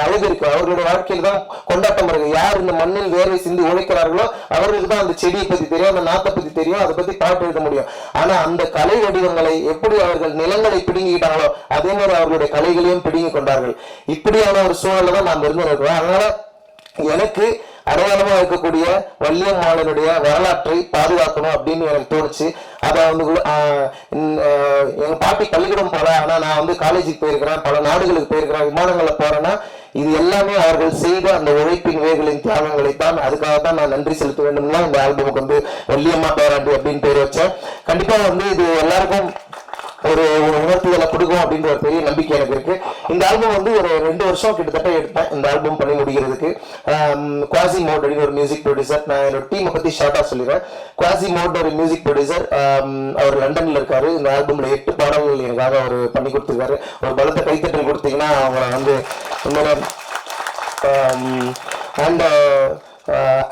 S3: அழகு இருக்கு, அவர்களுடைய வாழ்க்கையில தான் கொண்டாட்டம் இருக்கு. யார் இந்த மண்ணில் வேர்வை சிந்தி உழைக்கிறார்களோ அவர்களுக்கு தான் அந்த செடியை பத்தி தெரியும், அந்த நாட்டை பத்தி தெரியும், அதை பத்தி பாட்டு எழுத முடியும். ஆனா அந்த கலை வடிவங்களை எப்படி அவர்கள் நிலங்களை பிடுங்கிட்டாங்களோ அதே மாதிரி அவர்களுடைய கலைகளையும் பிடுங்கி கொண்டார்கள். இப்படியான ஒரு சூழல்ல தான் நாம் இருந்து இருக்கிறோம். அதனால எனக்கு அடையாளமா இருக்கக்கூடிய வள்ளியம்மாளுடைய வரலாற்றை பாதுகாக்கணும் அப்படின்னு எனக்கு தோணுச்சு. அதை வந்து எங்க பாட்டி பள்ளிக்கூடம் போல, ஆனா நான் வந்து காலேஜுக்கு போயிருக்கிறேன், பல நாடுகளுக்கு போயிருக்கிறேன், விமானங்கள்ல போறேன்னா இது எல்லாமே அவர்கள் செய்த அந்த உழைப்பின் வேர்களின் தியாகங்களை தான். அதுக்காக தான் நான் நன்றி செலுத்த வேண்டும்னா இந்த ஆல்பமுக்கு வந்து வள்ளியம்மா பேராண்டி அப்படின்னு பேர் வச்சேன். கண்டிப்பா வந்து இது எல்லாருக்கும் ஒரு உணர்த்துதலை கொடுக்கும் அப்படின்ற ஒரு பெரிய நம்பிக்கை எனக்கு இருக்கு. இந்த ஆல்பம் வந்து ஒரு 2 வருஷம் கிட்டத்தட்ட எடுத்தேன் இந்த ஆல்பம் பண்ணி முடிக்கிறதுக்கு. குவாசி மோட் அப்படின்னு ஒரு மியூசிக் ப்ரொடியூசர், நான் என்னோட டீமை பத்தி ஷார்ட்டா சொல்லிடுறேன். குவாசி மோட் ஒரு மியூசிக் ப்ரொடியூசர், அவர் லண்டன்ல இருக்காரு. இந்த ஆல்பம்ல 8 பாடல்கள் எனக்காக அவர் பண்ணி கொடுத்துருக்காரு. ஒரு பலத்தை கைத்தட்டல் கொடுத்தீங்கன்னா அவங்களை வந்து உண்மையில அண்ட்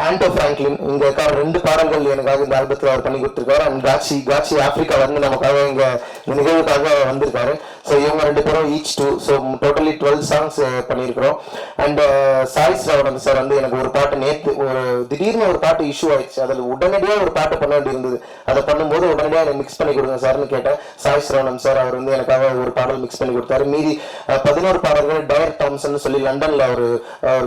S3: ஆண்டோ பிராங்க்லின் இந்த 2 பாடல்கள் எனக்காக இந்த ஆல்பத்தில் அவர் பண்ணி கொடுத்துருக்காரு. அண்ட் காட்சி ஆப்பிரிக்கா வந்து நமக்காக இங்க இந்த நிகழ்வுக்காக வந்திருக்காரு. ஸோ இவங்க 2 பேரும் ஈச் 2, ஸோ டோட்டலி 12 சாங்ஸ் பண்ணியிருக்கிறோம். அண்ட் சாய் ஸ்ரவணன் சார் வந்து எனக்கு ஒரு பாட்டு நேற்று திடீர்னு ஒரு பாட்டு இஷ்யூ ஆயிடுச்சு, அதில் உடனடியாக ஒரு பாட்டு பண்ண வேண்டி இருந்தது. அதை பண்ணும்போது உடனடியாக எனக்கு மிக்ஸ் பண்ணி கொடுங்க சார்னு கேட்டேன். சாய் ஸ்ரவணன் சார் அவர் வந்து எனக்காக ஒரு பாடல் மிக்ஸ் பண்ணி கொடுத்தாரு. மீதி 11 பாடல்கள் டயர் டாம்சன் சொல்லி லண்டன்ல ஒரு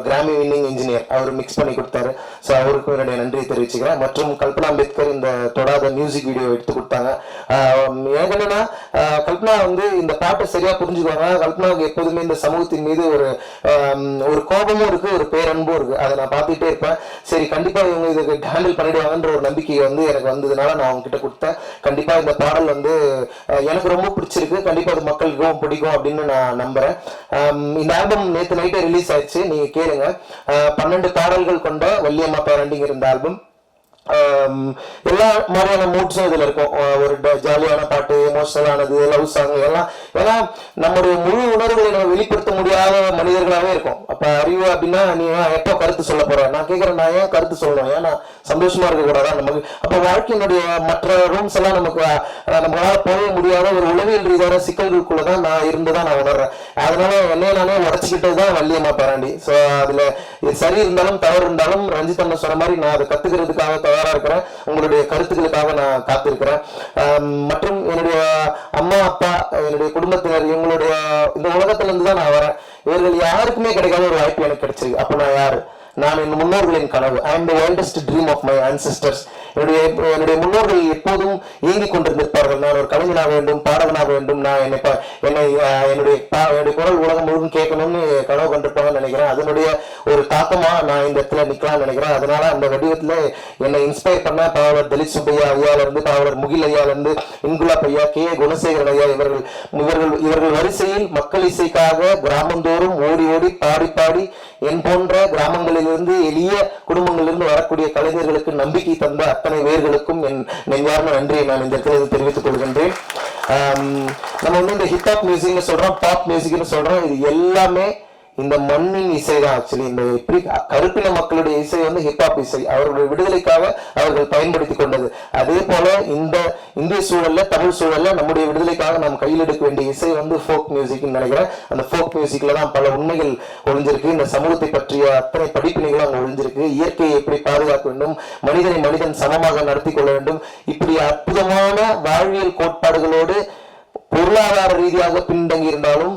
S3: கிராமி வின்னிங் இன்ஜினியர் அவர் மிக்ஸ் பண்ணி கொடுத்தாரு. ஸோ அவருக்கு என்னுடைய நன்றியை தெரிவிச்சுக்கிறேன். மற்றும் கல்பனா அம்பேத்கர் இந்த தொடாத மியூசிக் வீடியோ எடுத்து கொடுத்தாங்க. எனக்கு என்னன்னா கல்பனா வந்து இந்த பாட்டை சரியா புரிஞ்சுக்குவாங்க. கல்பனாவுக்கு எப்போதுமே இந்த சமூகத்தின் மீது ஒரு கோபமும் இருக்கு, ஒரு பேரன்பும் இருக்கு. அதை நான் பார்த்துட்டே இருப்பேன். சரி கண்டிப்பா இவங்க இதுக்கு ஹேண்டில் பண்ணிடுவாங்கன்ற ஒரு நம்பிக்கை வந்து எனக்கு வந்ததுனால நான் அவங்க கிட்ட கொடுத்தேன். கண்டிப்பா இந்த பாடல் வந்து எனக்கு ரொம்ப பிடிச்சிருக்கு, கண்டிப்பா அது மக்களுக்கும் பிடிக்கும் அப்படின்னு நான் நம்புறேன். இந்த ஆல்பம் நேற்று நைட்டே ரிலீஸ் ஆயிடுச்சு, நீங்க கேளுங்க. 12 பாடல்கள் கொண்ட வள்ளியம்மா பேரண்டிங்கிற இந்த ஆல்பம் எல்லா மாதிரியான மூட்ஸும் இதுல இருக்கும். ஒரு ஜாலியான பாட்டு, எமோஷனலானது, லவ் சாங் எல்லாம். ஏன்னா நம்முடைய முழு உணர்வுகளை நம்ம வெளிப்படுத்த முடியாத மனிதர்களாவே இருக்கும். அப்ப அறிவு அப்படின்னா நீ எப்போ கருத்து சொல்ல போற, நான் கேட்கிறேன், நான் ஏன் கருத்து சொல்லணும், ஏன்னா சந்தோஷமா இருக்க கூடாதா நமக்கு? அப்ப வாழ்க்கையினுடைய மற்ற ரூம்ஸ் எல்லாம் நம்மளால போக முடியாத ஒரு உளவியல் ரீதியான சிக்கல்களுக்குள்ளதான் நான் இருந்துதான் நான் உணர்றேன். அதனால என்னைய நானே உடச்சுக்கிட்டது தான் வள்ளியம்மா பேராண்டி. ஸோ அதுல சரி இருந்தாலும் தவறு இருந்தாலும் ரஞ்சித் அண்ணன் சொன்ன மாதிரி நான் அதை கத்துக்கிறதுக்காக தயாரா இருக்கிறேன். உங்களுடைய கருத்துக்களுக்காக நான் காத்திருக்கிறேன். மற்றும் என்னுடைய அம்மா அப்பா, என்னுடைய குடும்பத்தினர், இவங்களுடைய இந்த உலகத்துல இருந்து தான் நான் வரேன். இவர்கள் யாருக்குமே கிடைக்காத ஒரு வாய்ப்பு எனக்கு கிடைச்சிருக்கு. அப்ப நான் யாரு? நான் என் முன்னோர்களின் கனவு. I am the wildest dream of my ancestors. என்னுடைய முன்னோர்கள் எப்போதும் இயங்கிக் கொண்டிருந்திருப்பார்கள். நான் ஒரு கலைஞனாக வேண்டும், பாடகனாக வேண்டும், நான் என்னுடைய குரல் உலகம் முழுவதும் கேட்கணும்னு கனவு கண்டிருப்பாங்கன்னு நினைக்கிறேன். அதனுடைய ஒரு தாக்கமா நான் இந்த இடத்துல நிக்கலாம்னு நினைக்கிறேன். அதனால அந்த வடிவத்துல என்னை இன்ஸ்பயர் பண்ண பாவலர் தலித் சுப்பையா ஐயால இருந்து, பாவலர் முகில் ஐயால இருந்து, இன்குலாப் ஐயா, கே குணசேகரன் ஐயா, இவர்கள் வரிசையில் மக்கள் இசைக்காக கிராமந்தோறும் ஓடி ஓடி பாடி பாடி என் போன்ற கிராமங்களிலிருந்து எளிய குடும்பங்களிலிருந்து வரக்கூடிய கலைஞர்களுக்கு நம்பிக்கை தந்த அத்தனை பேர்களுக்கும் என் நெஞ்சார்ந்த நன்றியை நான் இந்த இடத்துல தெரிவித்துக் கொள்கின்றேன். நம்ம வந்து இந்த ஹிப்ஹாப் மியூசிக்னு சொல்றோம், பாப் மியூசிக்னு சொல்றோம், இது எல்லாமே இந்த மண்ணின் இசை தான். ஆக்சுவலி இந்த எப்படி கருப்பின மக்களுடைய இசை வந்து ஹிப்ஹாப் இசை, அவர்களுடைய விடுதலைக்காக அவர்கள் பயன்படுத்தி கொண்டது. அதே போல இந்த இந்திய சூழல்ல, தமிழ் சூழல்ல நம்முடைய விடுதலைக்காக நாம் கையில் எடுக்க வேண்டிய இசை வந்து ஃபோக் மியூசிக்னு நினைக்கிறேன். அந்த ஃபோக் மியூசிக்ல தான் பல உண்மைகள் ஒளிஞ்சிருக்கு. இந்த சமூகத்தை பற்றிய அத்தனை படிப்பினைகளும் அங்கே ஒளிஞ்சிருக்கு. இயற்கையை எப்படி பாதுகாக்க வேண்டும், மனிதனை மனிதன் சமமாக நடத்தி கொள்ள வேண்டும், இப்படி அற்புதமான வாழ்வியல் கோட்பாடுகளோடு பொருளாதார ரீதியாக பின்தங்கி இருந்தாலும்,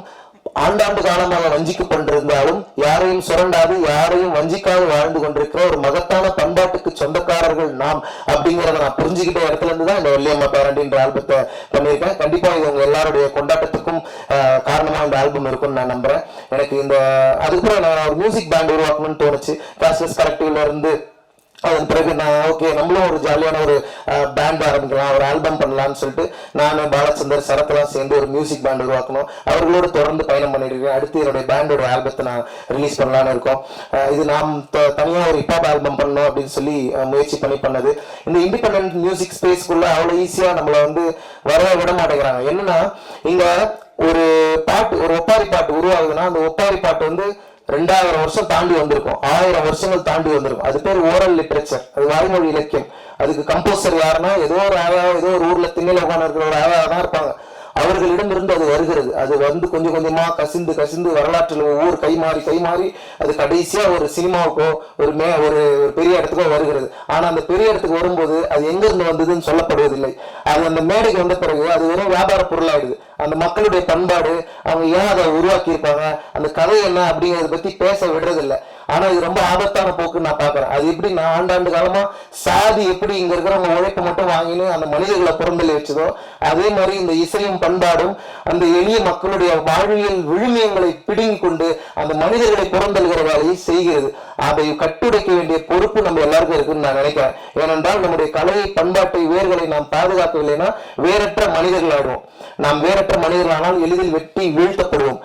S3: ஆண்டாண்டு காலமாக வஞ்சிக்கப்பட்டிருந்தாலும், யாரையும் சுரண்டாது யாரையும் வஞ்சிக்காது வாழ்ந்து கொண்டிருக்கிற ஒரு மகத்தான பண்பாட்டுக்கு சொந்தக்காரர்கள் நாம் அப்படிங்கிறத நான் புரிஞ்சுக்கிட்ட இடத்துல இருந்து தான் இந்த வள்ளியம்மா பேரண்டின்ற ஆல்பத்தை பண்ணியிருக்கேன். கண்டிப்பா இது உங்க எல்லாருடைய கொண்டாட்டத்துக்கும் காரணமா இந்த ஆல்பம் இருக்கும்னு நான் நம்புறேன். எனக்கு அதுக்கப்புறம் நான் ஒரு மியூசிக் பேண்ட் உருவாக்கணும்னு தோணுச்சு. கிளாஸஸ் கரெக்டிவ்ல இருந்து அதன் பிறகு நான் ஓகே நம்மளும் ஒரு ஜாலியான ஒரு பேண்ட் ஆரம்பிக்கலாம், ஒரு ஆல்பம் பண்ணலாம்னு சொல்லிட்டு நான் பாலச்சந்தர் சரத்லாம் சேர்ந்து ஒரு மியூசிக் பேண்ட் உருவாக்கணும். அவர்களோடு தொடர்ந்து பயணம் பண்ணிட்டு இருக்கேன். அடுத்து என்னுடைய பேண்டோட ஆல்பத்தை நான் ரிலீஸ் பண்ணலான்னு இருக்கோம். இது நாம் தனியாக ஒரு ஹிப்ஹாப் ஆல்பம் பண்ணணும் அப்படின்னு சொல்லி முயற்சி பண்ணது. இந்த இண்டிபெண்டன்ட் மியூசிக் ஸ்பேஸ்க்குள்ள அவ்வளோ ஈஸியா நம்மளை வந்து வர விட மாட்டேங்கிறாங்க. என்னன்னா இங்க ஒரு பாட்டு, ஒரு ஒப்பாரி பாட்டு உருவாகுதுன்னா அந்த ஒப்பாரி பாட்டு வந்து 2000 வருஷம் தாண்டி வந்திருக்கும், 1000 வருஷங்கள் தாண்டி வந்திருக்கும். அது பேர் ஓரல் லிட்ரேச்சர், அது வாய்மொழி இலக்கியம். அதுக்கு கம்போசர் யாருன்னா ஏதோ ஒரு ஊர்ல திண்ணையில உட்கார்ந்து இருக்கிற ஒரு தான் இருப்பாங்க. அவர்களிடம் இருந்து அது வருகிறது. அது வந்து கொஞ்சம் கொஞ்சமா கசிந்து வரலாற்றில் ஒவ்வொரு கை மாறி அது கடைசியா ஒரு சினிமாவுக்கோ ஒரு பெரிய இடத்துக்கோ வருகிறது. ஆனா அந்த பெரிய இடத்துக்கு வரும்போது அது எங்க இருந்து வந்ததுன்னு சொல்லப்படுவதில்லை. அது அந்த மேடைக்கு வந்த பிறகு அது வெறும் வியாபார பொருளாயிடுது. அந்த மக்களுடைய பண்பாடு, அவங்க ஏன் அதை உருவாக்கி இருப்பாங்க, அந்த கதை என்ன அப்படிங்கிறத பத்தி பேச விடுறதில்லை. ஆனா இது ரொம்ப ஆபத்தான போக்குன்னு நான் பாக்குறேன். அது எப்படி நான் ஆண்டாண்டு காலமா சாதி எப்படி இங்க இருக்கிறவங்க உழைப்பு மட்டும் வாங்கினு அந்த மனிதர்களை புறந்தள்ளி வச்சதோ, அதே மாதிரி இந்த இசையும் பண்பாடும் அந்த எளிய மக்களுடைய வாழ்வியல் விழுமியங்களை பிடுங்கி கொண்டு அந்த மனிதர்களை புறந்தள்ளுகிற வேலையை செய்கிறது. அதை கட்டுடைக்க வேண்டிய பொறுப்பு நம்ம எல்லாருக்கும் இருக்குன்னு நான் நினைக்கிறேன். ஏனென்றால் நம்முடைய கலை பண்பாட்டை வேர்களை நாம் பாதுகாக்கவில்லைன்னா வேறற்ற மனிதர்கள் ஆயிடுவோம். நாம் வேறற்ற மனிதர்களானால் எளிதில் வெட்டி வீழ்த்தப்படுவோம்.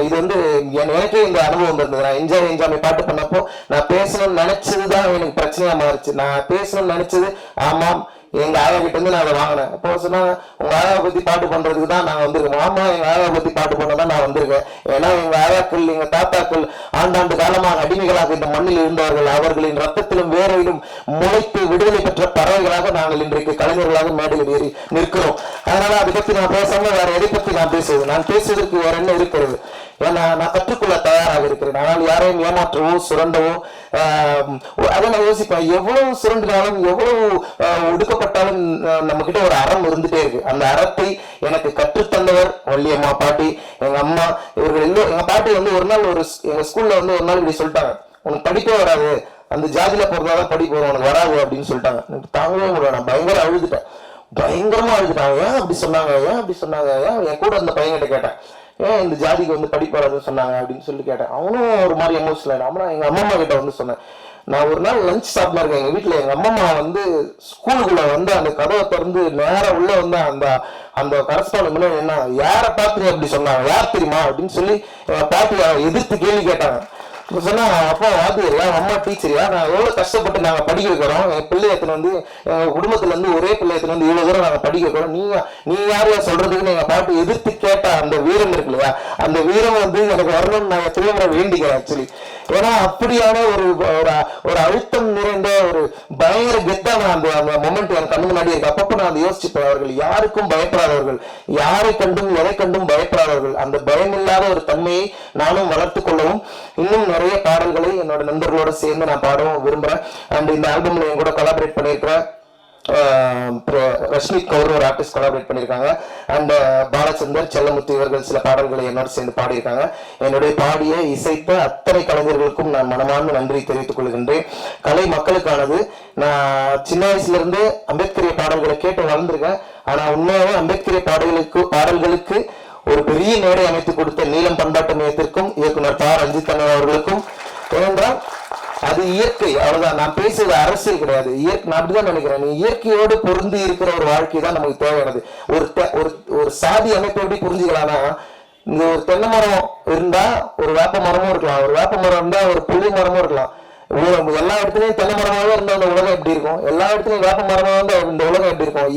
S3: இது வந்து எனக்கே இந்த அனுபவம் இருந்தது. நான் என்ஜாய் பாட்டு பண்ணப்போ நான் பேசணும்னு நினைச்சதுதான் எனக்கு பிரச்சனையா மாறிச்சு. நான் பேசணும்னு நினைச்சது ஆமாம் எங்க ஆயா கிட்ட இருந்து நான் அதை வாங்கினேன். அப்போ சொன்னாங்க, உங்க ஆயாவை பத்தி பாட்டு பண்றதுக்கு தான் நான் வந்திருக்கேன். ஆமா, எங்க ஆயாவை பத்தி பாட்டு பண்ண தான் நான் வந்திருக்கேன். ஏன்னா எங்க ஆயாக்கள், எங்க தாத்தாக்கள் ஆண்டாண்டு காலமாக அடிமைகளாக இந்த மண்ணில் இருந்தவர்கள். அவர்களின் ரத்தத்திலும் வேரையிலும் முளைத்து விடுதலை பெற்ற பறவைகளாக நாங்கள் இன்றைக்கு கலைஞர்களாக மேடையில் ஏறி நிற்கிறோம். அதனால அதை பத்தி நான் பேசாம வேற எதை பத்தி நான் பேசுவது? நான் பேசுவதற்கு வேற என்ன இருக்கிறது? ஏன்னா நான் கற்றுக்கொள்ள தயாராக இருக்கிறேன். ஆனால் யாரையும் ஏமாற்றவோ சுரண்டவோ அதை நான் யோசிப்பேன். எவ்வளவு சுரண்டினாலும் எவ்வளவு ஒடுக்கப்பட்டாலும் நம்ம கிட்ட ஒரு அறம் இருந்துட்டே இருக்கு. அந்த அறத்தை எனக்கு கற்றுத்தந்தவர் வள்ளியம்மா பாட்டி, எங்க அம்மா, இவர்கள் எல்லோரும். எங்க பாட்டி வந்து ஒரு நாள் எங்க ஸ்கூல்ல வந்து ஒரு நாள் இப்படி சொல்லிட்டாங்க, உனக்கு படிப்பே வராது, அந்த ஜாதியில போறதாதான் படிப்பு வரும், உனக்கு வராது அப்படின்னு சொல்லிட்டாங்க. எனக்கு தாங்கவே முடியல. நான் பயங்கரமா அழுதுட்டேன். ஏன் அப்படி சொன்னாங்க, ஏன் என் கூட அந்த பையன்கிட்ட கேட்டேன், ஏன் இந்த ஜாதிக்கு வந்து படிப்பு வராதுன்னு சொன்னாங்க அப்படின்னு சொல்லி கேட்டேன். அவனும் ஒரு மாதிரி எமோஷனல். அம்மா எங்க அம்மா கிட்ட வந்து சொன்னேன், நான் ஒரு நாள் லஞ்ச் சாப்பிட்டா இருக்கேன் எங்க வீட்டுல. எங்க அம்மா வந்து ஸ்கூலுக்குள்ள வந்து அந்த கதவை திறந்து நேரம் உள்ள வந்து அந்த கரஸ்பாண்ட் என்ன, யாரை பார்த்து அப்படி சொன்னாங்க, யார் தெரியுமா அப்படின்னு சொல்லி பாட்டி எதிர்த்து கேள்வி கேட்டாங்க. சொன்னா, அப்பா வாத்தியாரியா, அம்மா டீச்சரியா, நான் எவ்வளவு கஷ்டப்பட்டு நாங்க படிக்க வைக்கிறோம், என் பிள்ளை எத்தனை வந்து எங்க குடும்பத்துல இருந்து ஒரே பிள்ளை எத்தனை வந்து இவ்வளவு தூரம் நாங்க படிக்க வைக்கிறோம், நீ யாரையா சொல்றதுக்குன்னு எங்க பாட்டு எதிர்த்து கேட்ட அந்த வீரம் இருக்கு இல்லையா, அந்த வீரம் வந்து எனக்கு வரணும்னு நான் திரும்ப வேண்டிக்கிறேன் ஆக்சுவலி. ஏன்னா அப்படியான ஒரு அழுத்தம் நிறைந்த ஒரு பயங்கர கெத்தான அந்த மொமெண்ட் என் கண்ணு முன்னாடி இருக்கு. அப்பப்போ நான் அதை யோசிச்சுப்பேன். அவர்கள் யாருக்கும் பயப்படாதவர்கள், யாரை கண்டும் எதை கண்டும் பயப்படாதவர்கள். அந்த பயமில்லாத ஒரு தன்மையை நானும் வளர்த்துக் கொள்ளவும் இன்னும் நிறைய பாடல்களை என்னோட நண்பர்களோட சேர்ந்து நான் பாடவும் விரும்புறேன். அண்ட் இந்த ஆல்பம்ல என் கூட கொலாபரேட் பண்ணியிருக்கிறேன் ரஷ்மித் கவுர் ஒரு ஆர்டிஸ்ட் கொலாபரேட் பண்ணியிருக்காங்க. அண்ட் பாலச்சந்தர், செல்லமுத்து இவர்கள் சில பாடல்களை என்னோட சேர்ந்து பாடியிருக்காங்க. என்னுடைய பாடிய இசைத்த அத்தனை கலைஞர்களுக்கும் நான் மனமார்ந்த நன்றி தெரிவித்துக் கொள்கின்றேன். கலை மக்களுக்கானது. நான் சின்ன வயசுல இருந்து அம்பேத்கரிய பாடல்களை கேட்டு வளர்ந்துருக்கேன். ஆனா உண்மையாவே அம்பேத்கரிய பாடல்களுக்கு ஒரு பெரிய மேடை அமைத்து கொடுத்த நீலம் பண்பாட்டு மையத்திற்கும் இயக்குனர் ப. ரஞ்சித் அண்ணன் அவர்களுக்கும், ஏனென்றால் அது இயற்கை, அவ்வளவுதான். நான் பேசுறது அரசியல் கிடையாது, இயற்கை. நான் அப்படிதான் நினைக்கிறேன். நீ இயற்கையோடு பொருந்தி இருக்கிற ஒரு வாழ்க்கை தான் நமக்கு தேவையானது. ஒரு சாதி அமைப்பு எப்படி புரிஞ்சுக்கலாம்னா, இந்த ஒரு தென்னை மரம் இருந்தா ஒரு வேப்ப மரமும் இருக்கலாம், ஒரு வேப்ப மரம் இருந்தா ஒரு புளி மரமும் இருக்கலாம். எல்லா இடத்துலயும் தென்னை மரமாவே இருந்தா அந்த உலகம் எப்படி இருக்கும், எல்லா இடத்துலயும் வேப்ப மரமா இருந்தா இந்த உலகம் எப்படி இருக்கும்.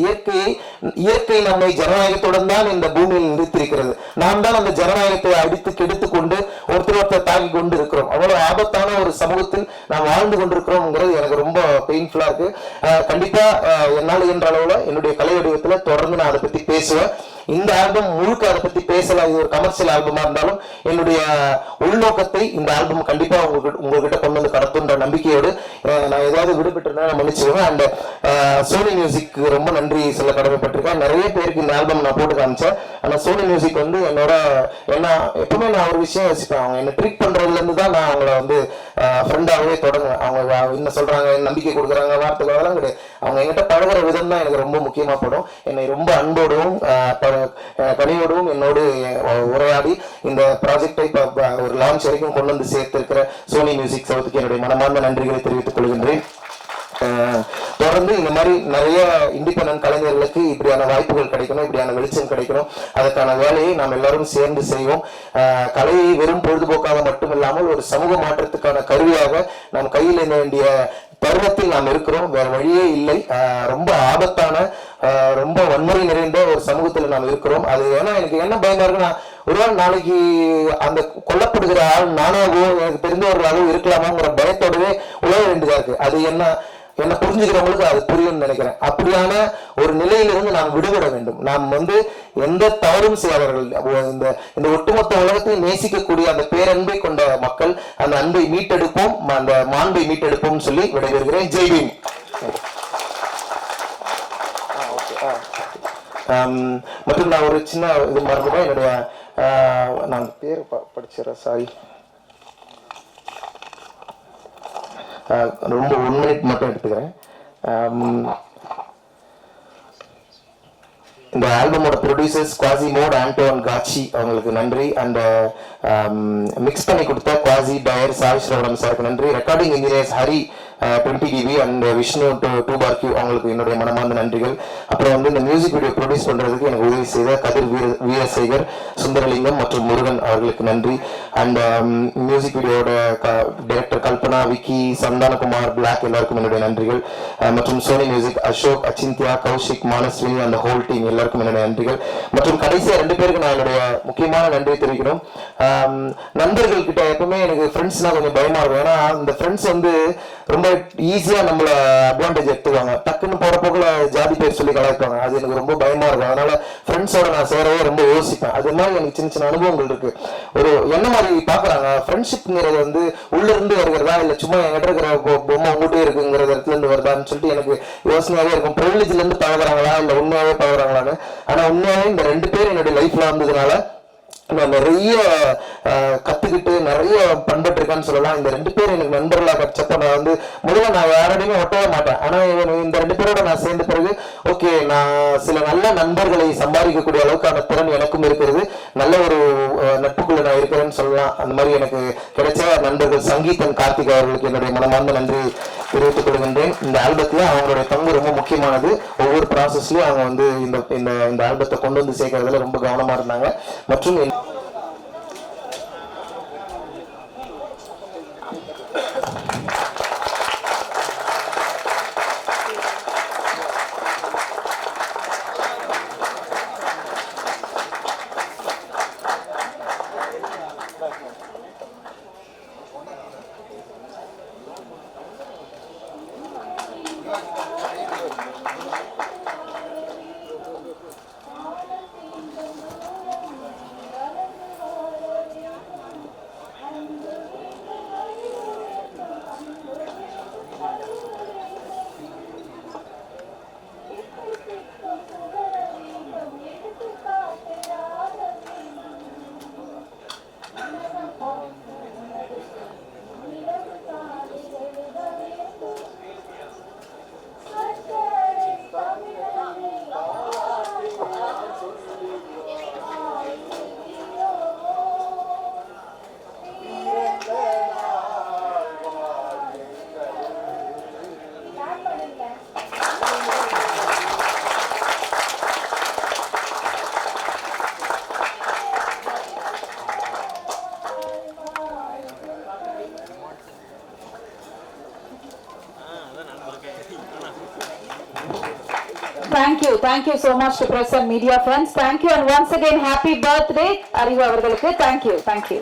S3: இயற்கை நம்மை ஜனநாயகத்துடன் தான் இந்த பூமியில் நிறுத்திருக்கிறது. நாம் தான் அந்த ஜனநாயகத்தை அடித்து கெடுத்து கொண்டு ஒருத்தர் தாக்கி கொண்டு இருக்கிறோம். அவ்வளவு ஆபத்தான ஒரு சமூகத்தில் நாம் வாழ்ந்து கொண்டிருக்கிறோம்ங்கிறது எனக்கு ரொம்ப பெயின்ஃபுல்லா இருக்கு. கண்டிப்பா என்னால் இயன்ற அளவுல என்னுடைய கலை வடிவத்துல தொடர்ந்து நான் அதை பத்தி பேசுவேன். இந்த ஆல்பம் முழுக்க அதை பத்தி பேசல, இது ஒரு கமர்ஷியல் ஆல்பமா இருந்தாலும் என்னுடைய உள்நோக்கத்தை இந்த ஆல்பம் கண்டிப்பா உங்ககிட்ட கொண்டு வந்து கடத்துன்ற நம்பிக்கையோடு நான் ஏதாவது விடுபட்டு மன்னிச்சுக்கோங்க. அண்ட் சோனி மியூசிக் ரொம்ப நன்றி சொல்ல கடமைப்பட்டிருக்கேன். நிறைய பேருக்கு இந்த ஆல்பம் நான் போட்டு காமிச்சேன். ஆனா சோனி மியூசிக் வந்து என்ன எப்பவுமே நான் ஒரு விஷயம் யோசிப்பேன், அவங்க என்ன ட்ரீட் பண்றதுல இருந்து தான் நான் அவங்கள வந்து ஃப்ரெண்டாகவே தொடங்குவேன். அவங்க என்ன சொல்றாங்க, நம்பிக்கை கொடுக்குறாங்க, வார்த்தைகள் அதெல்லாம் கிடையாது. அவங்க என்கிட்ட பழகிற விதம் தான் எனக்கு ரொம்ப முக்கியமா படும். என்னை ரொம்ப அன்போடும் கனியோடும் என்னோடு உரையாடி இந்த ப்ராஜெக்டை ஒரு லான்ச் வரைக்கும் கொண்டு வந்து சேர்த்திருக்கிற சோனி மியூசிக் சவுத்துக்கு என்னுடைய மனமார்ந்த நன்றிகளை தெரிவித்துக் கொள்கின்றேன். தொடர்ந்து இந்த மாதிரி நிறைய இண்டிபெண்டன்ட் கலைஞர்களுக்கு இப்படியான வாய்ப்புகள் கிடைக்கணும், இப்படியான வெளிச்சம் கிடைக்கணும். அதற்கான வேலையை நாம் எல்லாரும் சேர்ந்து செய்வோம். கலையை வெறும் பொழுதுபோக்காக மட்டுமில்லாமல் ஒரு சமூக மாற்றத்துக்கான கருவியாக நாம் கையில் எண்ண வேண்டிய பருவத்தில் நாம் இருக்கிறோம். வேற வழியே இல்லை. ரொம்ப ஆபத்தான, ரொம்ப வன்முறை நிறைந்த ஒரு சமூகத்தில் நாம் இருக்கிறோம். அது ஏன்னா எனக்கு என்ன பயமா இருக்குன்னா, ஒருவேளை நாளைக்கு அந்த கொல்லப்படுகிற ஆள் நானாகவோ எனக்கு தெரிந்தவர்களாகவோ இருக்கலாமாங்கிற பயத்தோடவே உலக வேண்டியதா இருக்கு. அது என்ன புரிஞ்சுக்கிறவங்களுக்கு அது புரியும்னு நினைக்கிறேன். அப்படியான ஒரு நிலையிலிருந்து நாம் விடுபட வேண்டும். நாம் வந்து எந்த தவறும் செய்யாதவர்கள், இந்த ஒட்டுமொத்த உலகத்தையும் நேசிக்கக்கூடிய அந்த பேரன்பை கொண்ட மக்கள், அந்த அன்பை மீட்டெடுப்போம், அந்த மாண்பை மீட்டெடுப்போம் சொல்லி விடைபெறுகிறேன். ஜெய் பீம். மற்றும் நான் ஒரு சின்ன இது மறந்துட்டேன். என்னுடைய நான் பேர் படிச்சிடறேன், சாரி. ரொம்ப 1 மினிட் மட்டும் எடுத்துக்கிறேன். இந்த ஆல்பமோட ப்ரொடியூசர்ஸ் குவாசிமோட், ஆண்டோன் காட்சி, அவங்களுக்கு நன்றி. அண்ட் மிக்ஸ் பண்ணி கொடுத்த குவாசி டயர் சாய் ஸ்ரவணம் சாருக்கு நன்றி. Recording engineers Hari 20 dB and Vishnu 2 bar Q, அவங்களுக்கு என்னுடைய மனமார்ந்த நன்றிகள். அப்புறம் வந்து இந்த மியூசிக் வீடியோ ப்ரொடியூஸ் பண்றதுக்கு எனக்கு உதவி செய்த கதிர் வீரசேகர், சுந்தரலிங்கம் மற்றும் முருகன் அவர்களுக்கு நன்றி. அண்ட் மியூசிக் வீடியோட டைரக்டர் கல்பனா, விக்கி, சந்தானகுமார், பிளாக் எல்லாருக்கும் என்னுடைய நன்றிகள். மற்றும் சோனி மியூசிக், அசோக், அச்சிந்தியா, கௌஷிக், மானஸ்வினி அந்த ஹோல் டீம் எல்லாருக்கும் என்னுடைய நன்றிகள். மற்றும் கடைசியா 2 பேருக்கு நான் என்னுடைய முக்கியமான நன்றியை தெரிவிக்கணும். நண்பர்கள் கிட்ட எப்பவுமே எனக்கு ஃப்ரெண்ட்ஸ்னா கொஞ்சம் பயமா இருக்கும். ஏன்னா இந்த ஃப்ரெண்ட்ஸ் வந்து ரொம்ப ஈஸியா நம்மள அட்வான்டேஜ் எடுத்துவாங்க. டக்குன்னு போற போக்குல ஜாதி பேர் சொல்லி கலாய்ப்பாங்க. அது எனக்கு ரொம்ப பயமா இருக்கும். அதனால ஃப்ரெண்ட்ஸோட நான் சேரவே ரொம்ப யோசிப்பேன். அது மாதிரி எனக்கு சின்ன சின்ன அனுபவங்கள் இருக்கு. ஒரு என்ன மாதிரி பாக்குறாங்க ஃப்ரெண்ட்ஷிப்ங்கிறது வந்து உள்ள இருந்து வருகிறதா இல்ல சும்மா என்கிட்ட இருக்கிற பொம்மை உங்ககிட்டே இருக்குங்கிற இடத்துல இருந்து வருதான்னு சொல்லிட்டு எனக்கு யோசனையாவே இருக்கும். ப்ரிவிலேஜ்ல இருந்து பழகுறாங்களா இல்ல உண்மையாவே பழகுறாங்களான்னு. ஆனா உண்மையாவே இந்த 2 பேர் என்னுடைய லைஃப்ல வந்ததுனால நான் நிறைய கத்துக்கிட்டு நிறைய பண்பட்டு இருக்கேன்னு சொல்லலாம். இந்த 2 பேர் எனக்கு நண்பர்களா கிடைச்சப்ப நான் வந்து முதல்ல நான் யாரோடையுமே ஒட்டவே மாட்டேன். ஆனா இந்த 2 பேரோட நான் சேர்ந்த பிறகு ஓகே, நான் சில நல்ல நண்பர்களை சம்பாதிக்கக்கூடிய அளவுக்கான திறன் எனக்கும் இருக்கிறது. நல்ல ஒரு நட்புக்குள்ள நான் இருக்கிறேன்னு சொல்லலாம். அந்த மாதிரி எனக்கு கிடைச்ச நண்பர்கள் சங்கீதன், கார்த்திக் அவர்களுக்கு என்னுடைய மனமார்ந்த நன்றி தெரிவித்துக் கொள்கின்றேன். இந்த ஆல்பத்துல அவங்களுடைய பங்கு ரொம்ப முக்கியமானது. ஒவ்வொரு ப்ராசஸ்லயும் அவங்க வந்து இந்த ஆல்பத்தை கொண்டு வந்து சேர்க்கறதுல ரொம்ப கவனமா இருந்தாங்க. மற்றும்
S1: Thank you so much to press and media friends. Thank you and once again happy birthday Arivu avargalukku. Thank you.